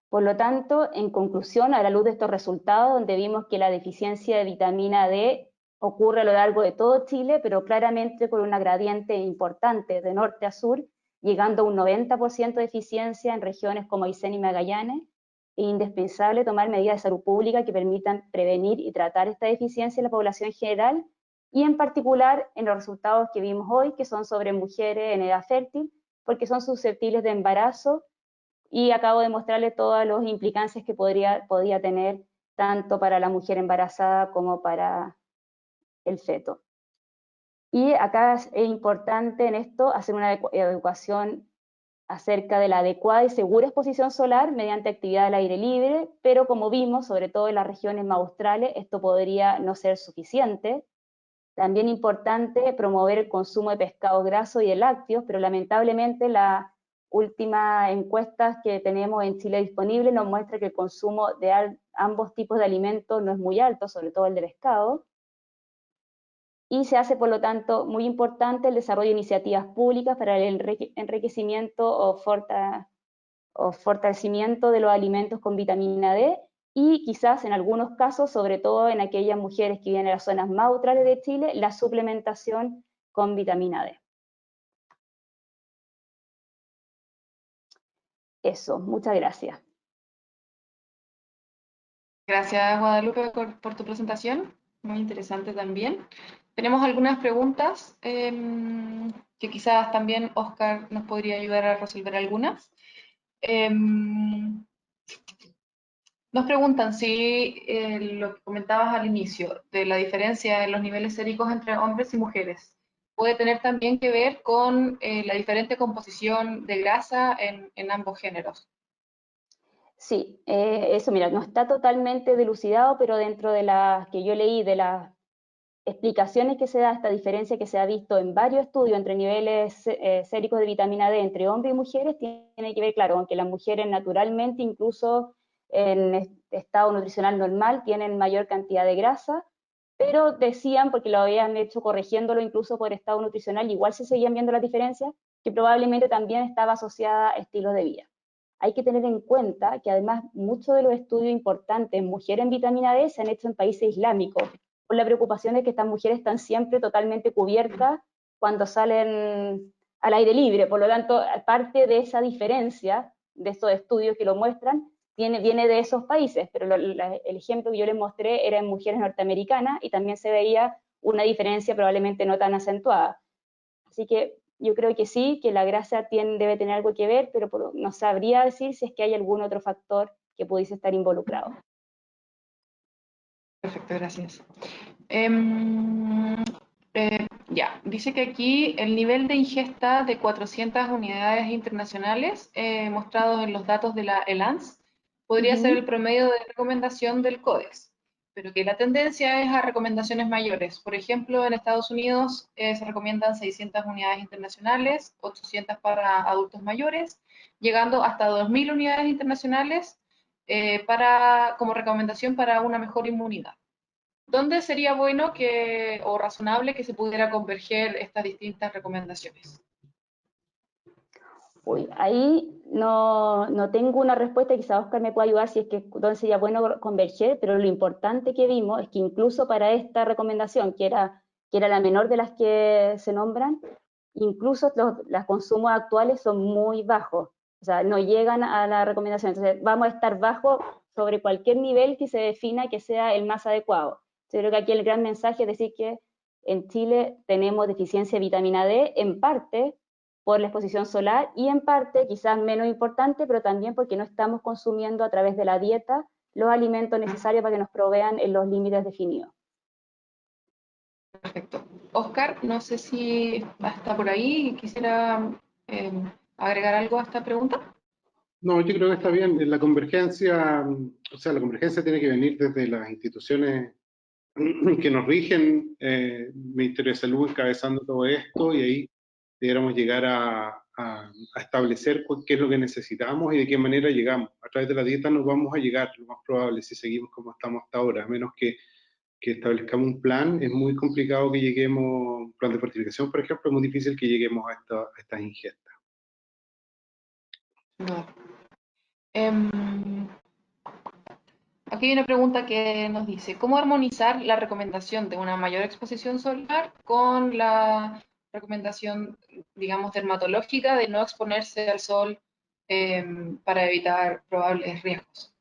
Por lo tanto, en conclusión, a la luz de estos resultados, donde vimos que la deficiencia de vitamina D ocurre a lo largo de todo Chile, pero claramente con una gradiente importante de norte a sur, llegando a un 90% de eficiencia en regiones como Aysén y Magallanes, es indispensable tomar medidas de salud pública que permitan prevenir y tratar esta deficiencia en la población general, y en particular en los resultados que vimos hoy, que son sobre mujeres en edad fértil, porque son susceptibles de embarazo, y acabo de mostrarles todas las implicancias que podía tener tanto para la mujer embarazada como para el feto. Y acá es importante en esto hacer una educación acerca de la adecuada y segura exposición solar mediante actividad al aire libre, pero como vimos, sobre todo en las regiones más australes, esto podría no ser suficiente. También importante promover el consumo de pescado graso y de lácteos, pero lamentablemente las últimas encuestas que tenemos en Chile disponibles nos muestra que el consumo de ambos tipos de alimentos no es muy alto, sobre todo el de pescado. Y se hace, por lo tanto, muy importante el desarrollo de iniciativas públicas para el enriquecimiento o fortalecimiento de los alimentos con vitamina D, y quizás en algunos casos, sobre todo en aquellas mujeres que viven en las zonas más australes de Chile, la suplementación con vitamina D. Eso, muchas gracias. Gracias, Guadalupe, por tu presentación, muy interesante también. Tenemos algunas preguntas que quizás también Oscar nos podría ayudar a resolver algunas. Nos preguntan si lo que comentabas al inicio de la diferencia en los niveles séricos entre hombres y mujeres puede tener también que ver con la diferente composición de grasa en ambos géneros. Sí, eso, mira, no está totalmente dilucidado, pero dentro de las que yo leí, de las explicaciones que se da, esta diferencia que se ha visto en varios estudios entre niveles séricos de vitamina D entre hombres y mujeres, tiene que ver, claro, con que las mujeres naturalmente, incluso en estado nutricional normal, tienen mayor cantidad de grasa, pero decían, porque lo habían hecho corrigiéndolo incluso por estado nutricional, igual se seguían viendo las diferencias, que probablemente también estaba asociada a estilos de vida. Hay que tener en cuenta que además muchos de los estudios importantes en mujeres en vitamina D se han hecho en países islámicos, por la preocupación de que estas mujeres están siempre totalmente cubiertas cuando salen al aire libre. Por lo tanto, parte de esa diferencia de estos estudios que lo muestran viene de esos países, pero el ejemplo que yo les mostré era en mujeres norteamericanas y también se veía una diferencia probablemente no tan acentuada. Así que yo creo que sí, que la grasa debe tener algo que ver, pero no sabría decir si es que hay algún otro factor que pudiese estar involucrado. Perfecto, gracias. Ya, dice que aquí el nivel de ingesta de 400 unidades internacionales mostrados en los datos de la ELANS podría ser el promedio de recomendación del Codex, pero que la tendencia es a recomendaciones mayores. Por ejemplo, en Estados Unidos se recomiendan 600 unidades internacionales, 800 para adultos mayores, llegando hasta 2.000 unidades internacionales como recomendación para una mejor inmunidad. ¿Dónde sería bueno o razonable que se pudiera converger estas distintas recomendaciones? Uy, ahí no tengo una respuesta, quizá Oscar me pueda ayudar si es que entonces sería bueno converger, pero lo importante que vimos es que incluso para esta recomendación, que era la menor de las que se nombran, incluso los consumos actuales son muy bajos, o sea, no llegan a la recomendación, entonces vamos a estar bajo sobre cualquier nivel que se defina que sea el más adecuado. Yo creo que aquí el gran mensaje es decir que en Chile tenemos deficiencia de vitamina D, en parte por la exposición solar y en parte, quizás menos importante, pero también porque no estamos consumiendo a través de la dieta los alimentos necesarios para que nos provean en los límites definidos. Perfecto. Oscar, no sé si está por ahí y quisiera agregar algo a esta pregunta. No, yo creo que está bien. La convergencia, o sea, la convergencia tiene que venir desde las instituciones que nos rigen, Ministerio de Salud encabezando todo esto, y ahí deberíamos llegar a establecer qué es lo que necesitamos y de qué manera llegamos. A través de la dieta nos vamos a llegar, lo más probable, si seguimos como estamos hasta ahora, a menos que establezcamos un plan. Es muy complicado que lleguemos, un plan de fortificación, por ejemplo, es muy difícil que lleguemos a estas ingestas. No. Aquí hay una pregunta que nos dice, ¿cómo armonizar la recomendación de una mayor exposición solar con la recomendación, digamos, dermatológica de no exponerse al sol para evitar probables riesgos?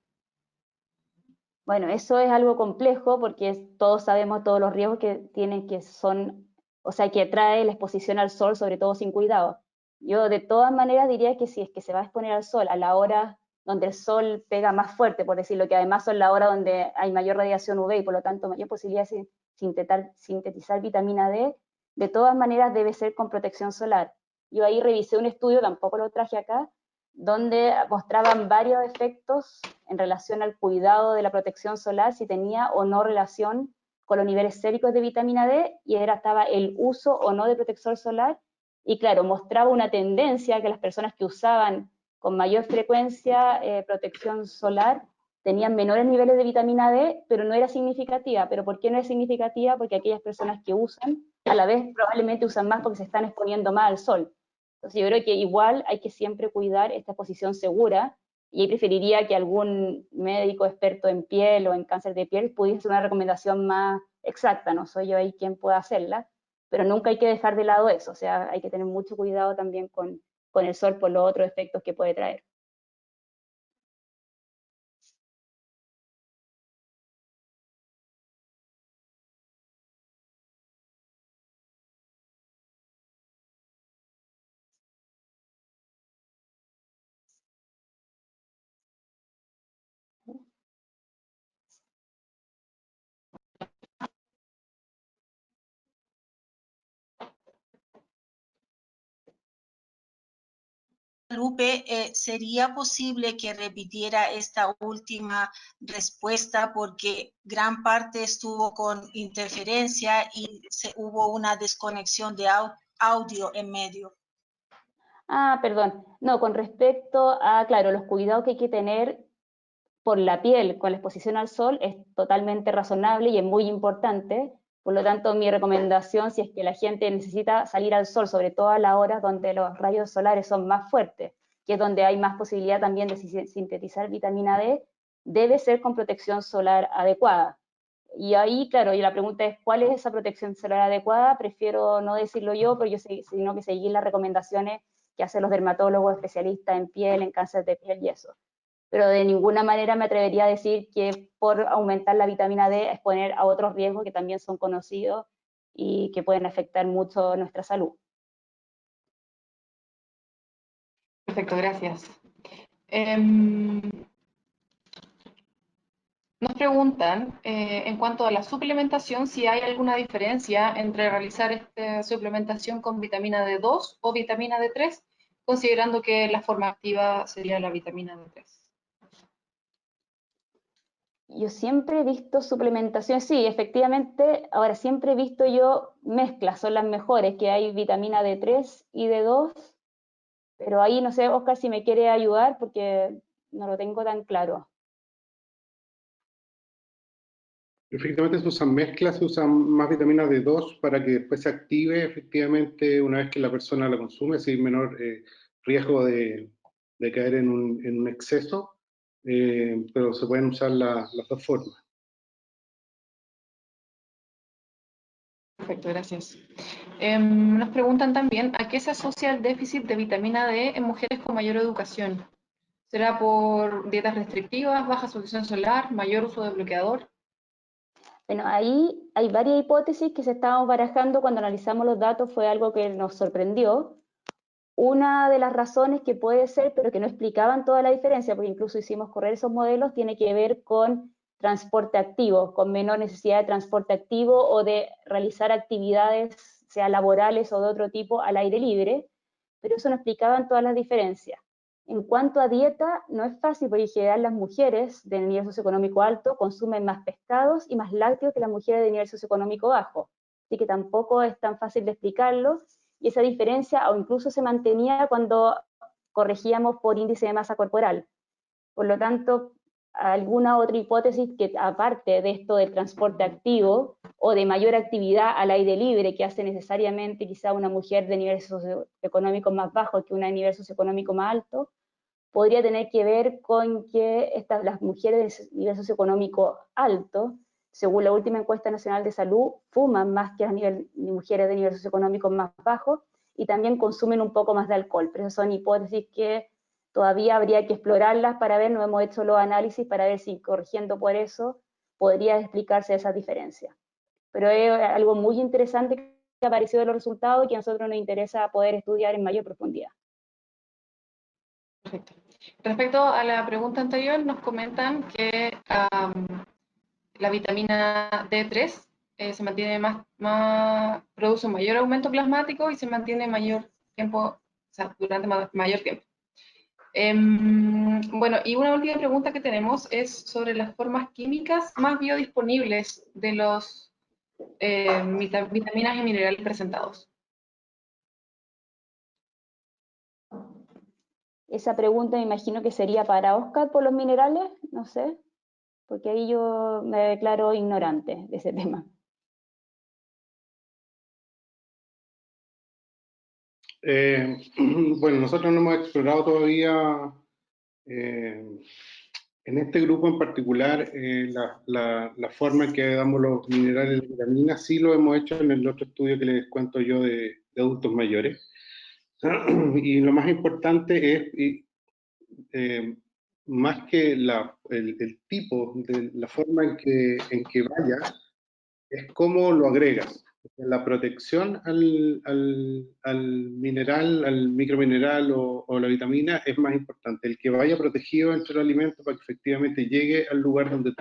Bueno, eso es algo complejo porque todos sabemos todos los riesgos que tienen que son, o sea, que trae la exposición al sol, sobre todo sin cuidado. Yo de todas maneras diría que si es que se va a exponer al sol a la hora donde el sol pega más fuerte, por decirlo, que además son la hora donde hay mayor radiación UV y por lo tanto mayor posibilidad de sintetizar vitamina D, de todas maneras debe ser con protección solar. Yo ahí revisé un estudio, tampoco lo traje acá, donde mostraban varios efectos en relación al cuidado de la protección solar, si tenía o no relación con los niveles séricos de vitamina D, y estaba el uso o no de protector solar, y claro, mostraba una tendencia que las personas que usaban con mayor frecuencia protección solar tenían menores niveles de vitamina D, pero no era significativa. ¿Pero por qué no es significativa? Porque aquellas personas que usan, a la vez probablemente usan más porque se están exponiendo más al sol. Entonces yo creo que igual hay que siempre cuidar esta exposición segura, y ahí preferiría que algún médico experto en piel o en cáncer de piel pudiese hacer una recomendación más exacta, no soy yo ahí quien pueda hacerla, pero nunca hay que dejar de lado eso, o sea, hay que tener mucho cuidado también con el sol por los otros efectos que puede traer. Lupe, ¿sería posible que repitiera esta última respuesta porque gran parte estuvo con interferencia y hubo una desconexión de audio en medio? Ah, perdón. No, con respecto a, claro, los cuidados que hay que tener por la piel con la exposición al sol es totalmente razonable y es muy importante. Por lo tanto, mi recomendación, si es que la gente necesita salir al sol, sobre todo a las horas donde los rayos solares son más fuertes, que es donde hay más posibilidad también de sintetizar vitamina D, debe ser con protección solar adecuada. Y ahí, claro, y la pregunta es, ¿cuál es esa protección solar adecuada? Prefiero no decirlo yo, pero sino que seguir las recomendaciones que hacen los dermatólogos especialistas en piel, en cáncer de piel y eso. Pero de ninguna manera me atrevería a decir que por aumentar la vitamina D exponer a otros riesgos que también son conocidos y que pueden afectar mucho nuestra salud. Perfecto, gracias. Nos preguntan en cuanto a la suplementación, si hay alguna diferencia entre realizar esta suplementación con vitamina D2 o vitamina D3, considerando que la forma activa sería la vitamina D3. Yo siempre he visto suplementaciones, sí, efectivamente, ahora siempre he visto yo mezclas, son las mejores, que hay vitamina D3 y D2, pero ahí no sé, Oscar, si me quiere ayudar porque no lo tengo tan claro. Efectivamente se usan mezclas, se usan más vitamina D2 para que después se active efectivamente una vez que la persona la consume, si hay menor riesgo de caer en un exceso, pero se pueden usar las dos formas. Perfecto, gracias. Nos preguntan también, ¿a qué se asocia el déficit de vitamina D en mujeres con mayor educación? ¿Será por dietas restrictivas, baja exposición solar, mayor uso de bloqueador? Bueno, ahí hay varias hipótesis que se estaban barajando cuando analizamos los datos, fue algo que nos sorprendió. Una de las razones que puede ser, pero que no explicaban toda la diferencia, porque incluso hicimos correr esos modelos, tiene que ver con transporte activo, con menor necesidad de transporte activo o de realizar actividades, sea laborales o de otro tipo, al aire libre, pero eso no explicaban todas las diferencias. En cuanto a dieta, no es fácil, porque en general las mujeres de nivel socioeconómico alto consumen más pescados y más lácteos que las mujeres de nivel socioeconómico bajo, así que tampoco es tan fácil de explicarlo, y esa diferencia o incluso se mantenía cuando corregíamos por índice de masa corporal. Por lo tanto, alguna otra hipótesis que aparte de esto del transporte activo o de mayor actividad al aire libre que hace necesariamente quizá una mujer de nivel socioeconómico más bajo que una de nivel socioeconómico más alto, podría tener que ver con que las mujeres de nivel socioeconómico alto, según la última encuesta nacional de salud, fuman más que las mujeres de nivel socioeconómico más bajo y también consumen un poco más de alcohol. Pero esas son hipótesis que todavía habría que explorarlas para ver, no hemos hecho los análisis para ver si corrigiendo por eso podría explicarse esa diferencia. Pero es algo muy interesante que apareció de los resultados y que a nosotros nos interesa poder estudiar en mayor profundidad. Perfecto. Respecto a la pregunta anterior, nos comentan que la vitamina D3 se mantiene produce un mayor aumento plasmático y se mantiene mayor tiempo, o sea, durante mayor tiempo. Bueno, y una última pregunta que tenemos es sobre las formas químicas más biodisponibles de los vitaminas y minerales presentados. Esa pregunta me imagino que sería para Oscar por los minerales, no sé, porque ahí yo me declaro ignorante de ese tema. Bueno, nosotros no hemos explorado todavía en este grupo en particular la forma en que damos los minerales y vitaminas. Sí lo hemos hecho en el otro estudio que les cuento yo de adultos mayores. Y lo más importante es, más que el tipo, de la forma en que vaya, es cómo lo agregas. La protección al mineral, al micromineral o la vitamina es más importante. El que vaya protegido entre los alimentos para que efectivamente llegue al lugar donde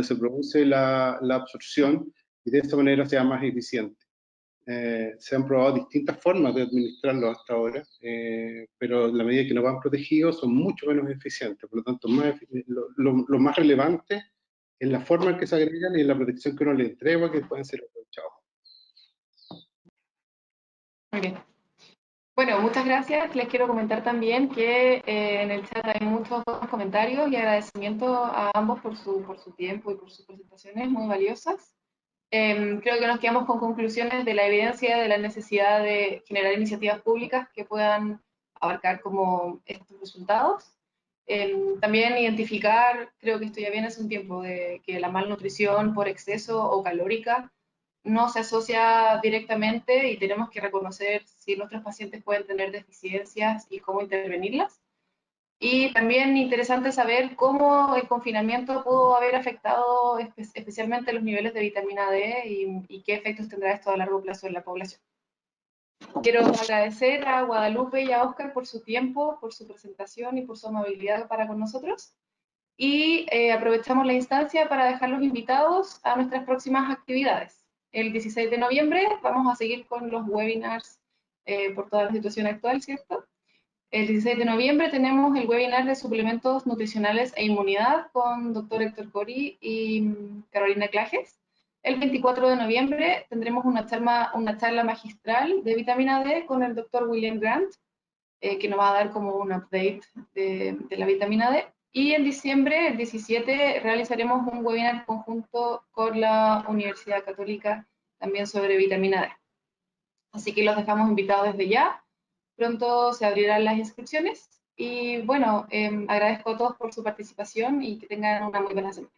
se produce la absorción y de esta manera sea más eficiente. Se han probado distintas formas de administrarlo hasta ahora, pero a la medida que no van protegidos son mucho menos eficientes. Por lo tanto, lo más relevante es la forma en que se agregan y la protección que uno le entrega que pueden ser aprovechados. Muy bien. Bueno, muchas gracias. Les quiero comentar también que en el chat hay muchos comentarios y agradecimiento a ambos por su tiempo y por sus presentaciones muy valiosas. Creo que nos quedamos con conclusiones de la evidencia de la necesidad de generar iniciativas públicas que puedan abarcar como estos resultados. También identificar, creo que esto ya viene hace un tiempo, de que la malnutrición por exceso o calórica no se asocia directamente y tenemos que reconocer si nuestros pacientes pueden tener deficiencias y cómo intervenirlas. Y también interesante saber cómo el confinamiento pudo haber afectado especialmente los niveles de vitamina D y qué efectos tendrá esto a largo plazo en la población. Quiero agradecer a Guadalupe y a Oscar por su tiempo, por su presentación y por su amabilidad para con nosotros. Y aprovechamos la instancia para dejarlos invitados a nuestras próximas actividades. El 16 de noviembre vamos a seguir con los webinars por toda la situación actual, ¿cierto? El 16 de noviembre tenemos el webinar de suplementos nutricionales e inmunidad con Dr. Héctor Cori y Carolina Clajes. El 24 de noviembre tendremos una charla magistral de vitamina D con el Dr. William Grant, que nos va a dar como un update de la vitamina D. Y en diciembre, el 17, realizaremos un webinar conjunto con la Universidad Católica también sobre vitamina D. Así que los dejamos invitados desde ya Pronto se abrirán las inscripciones y bueno, agradezco a todos por su participación y que tengan una muy buena semana.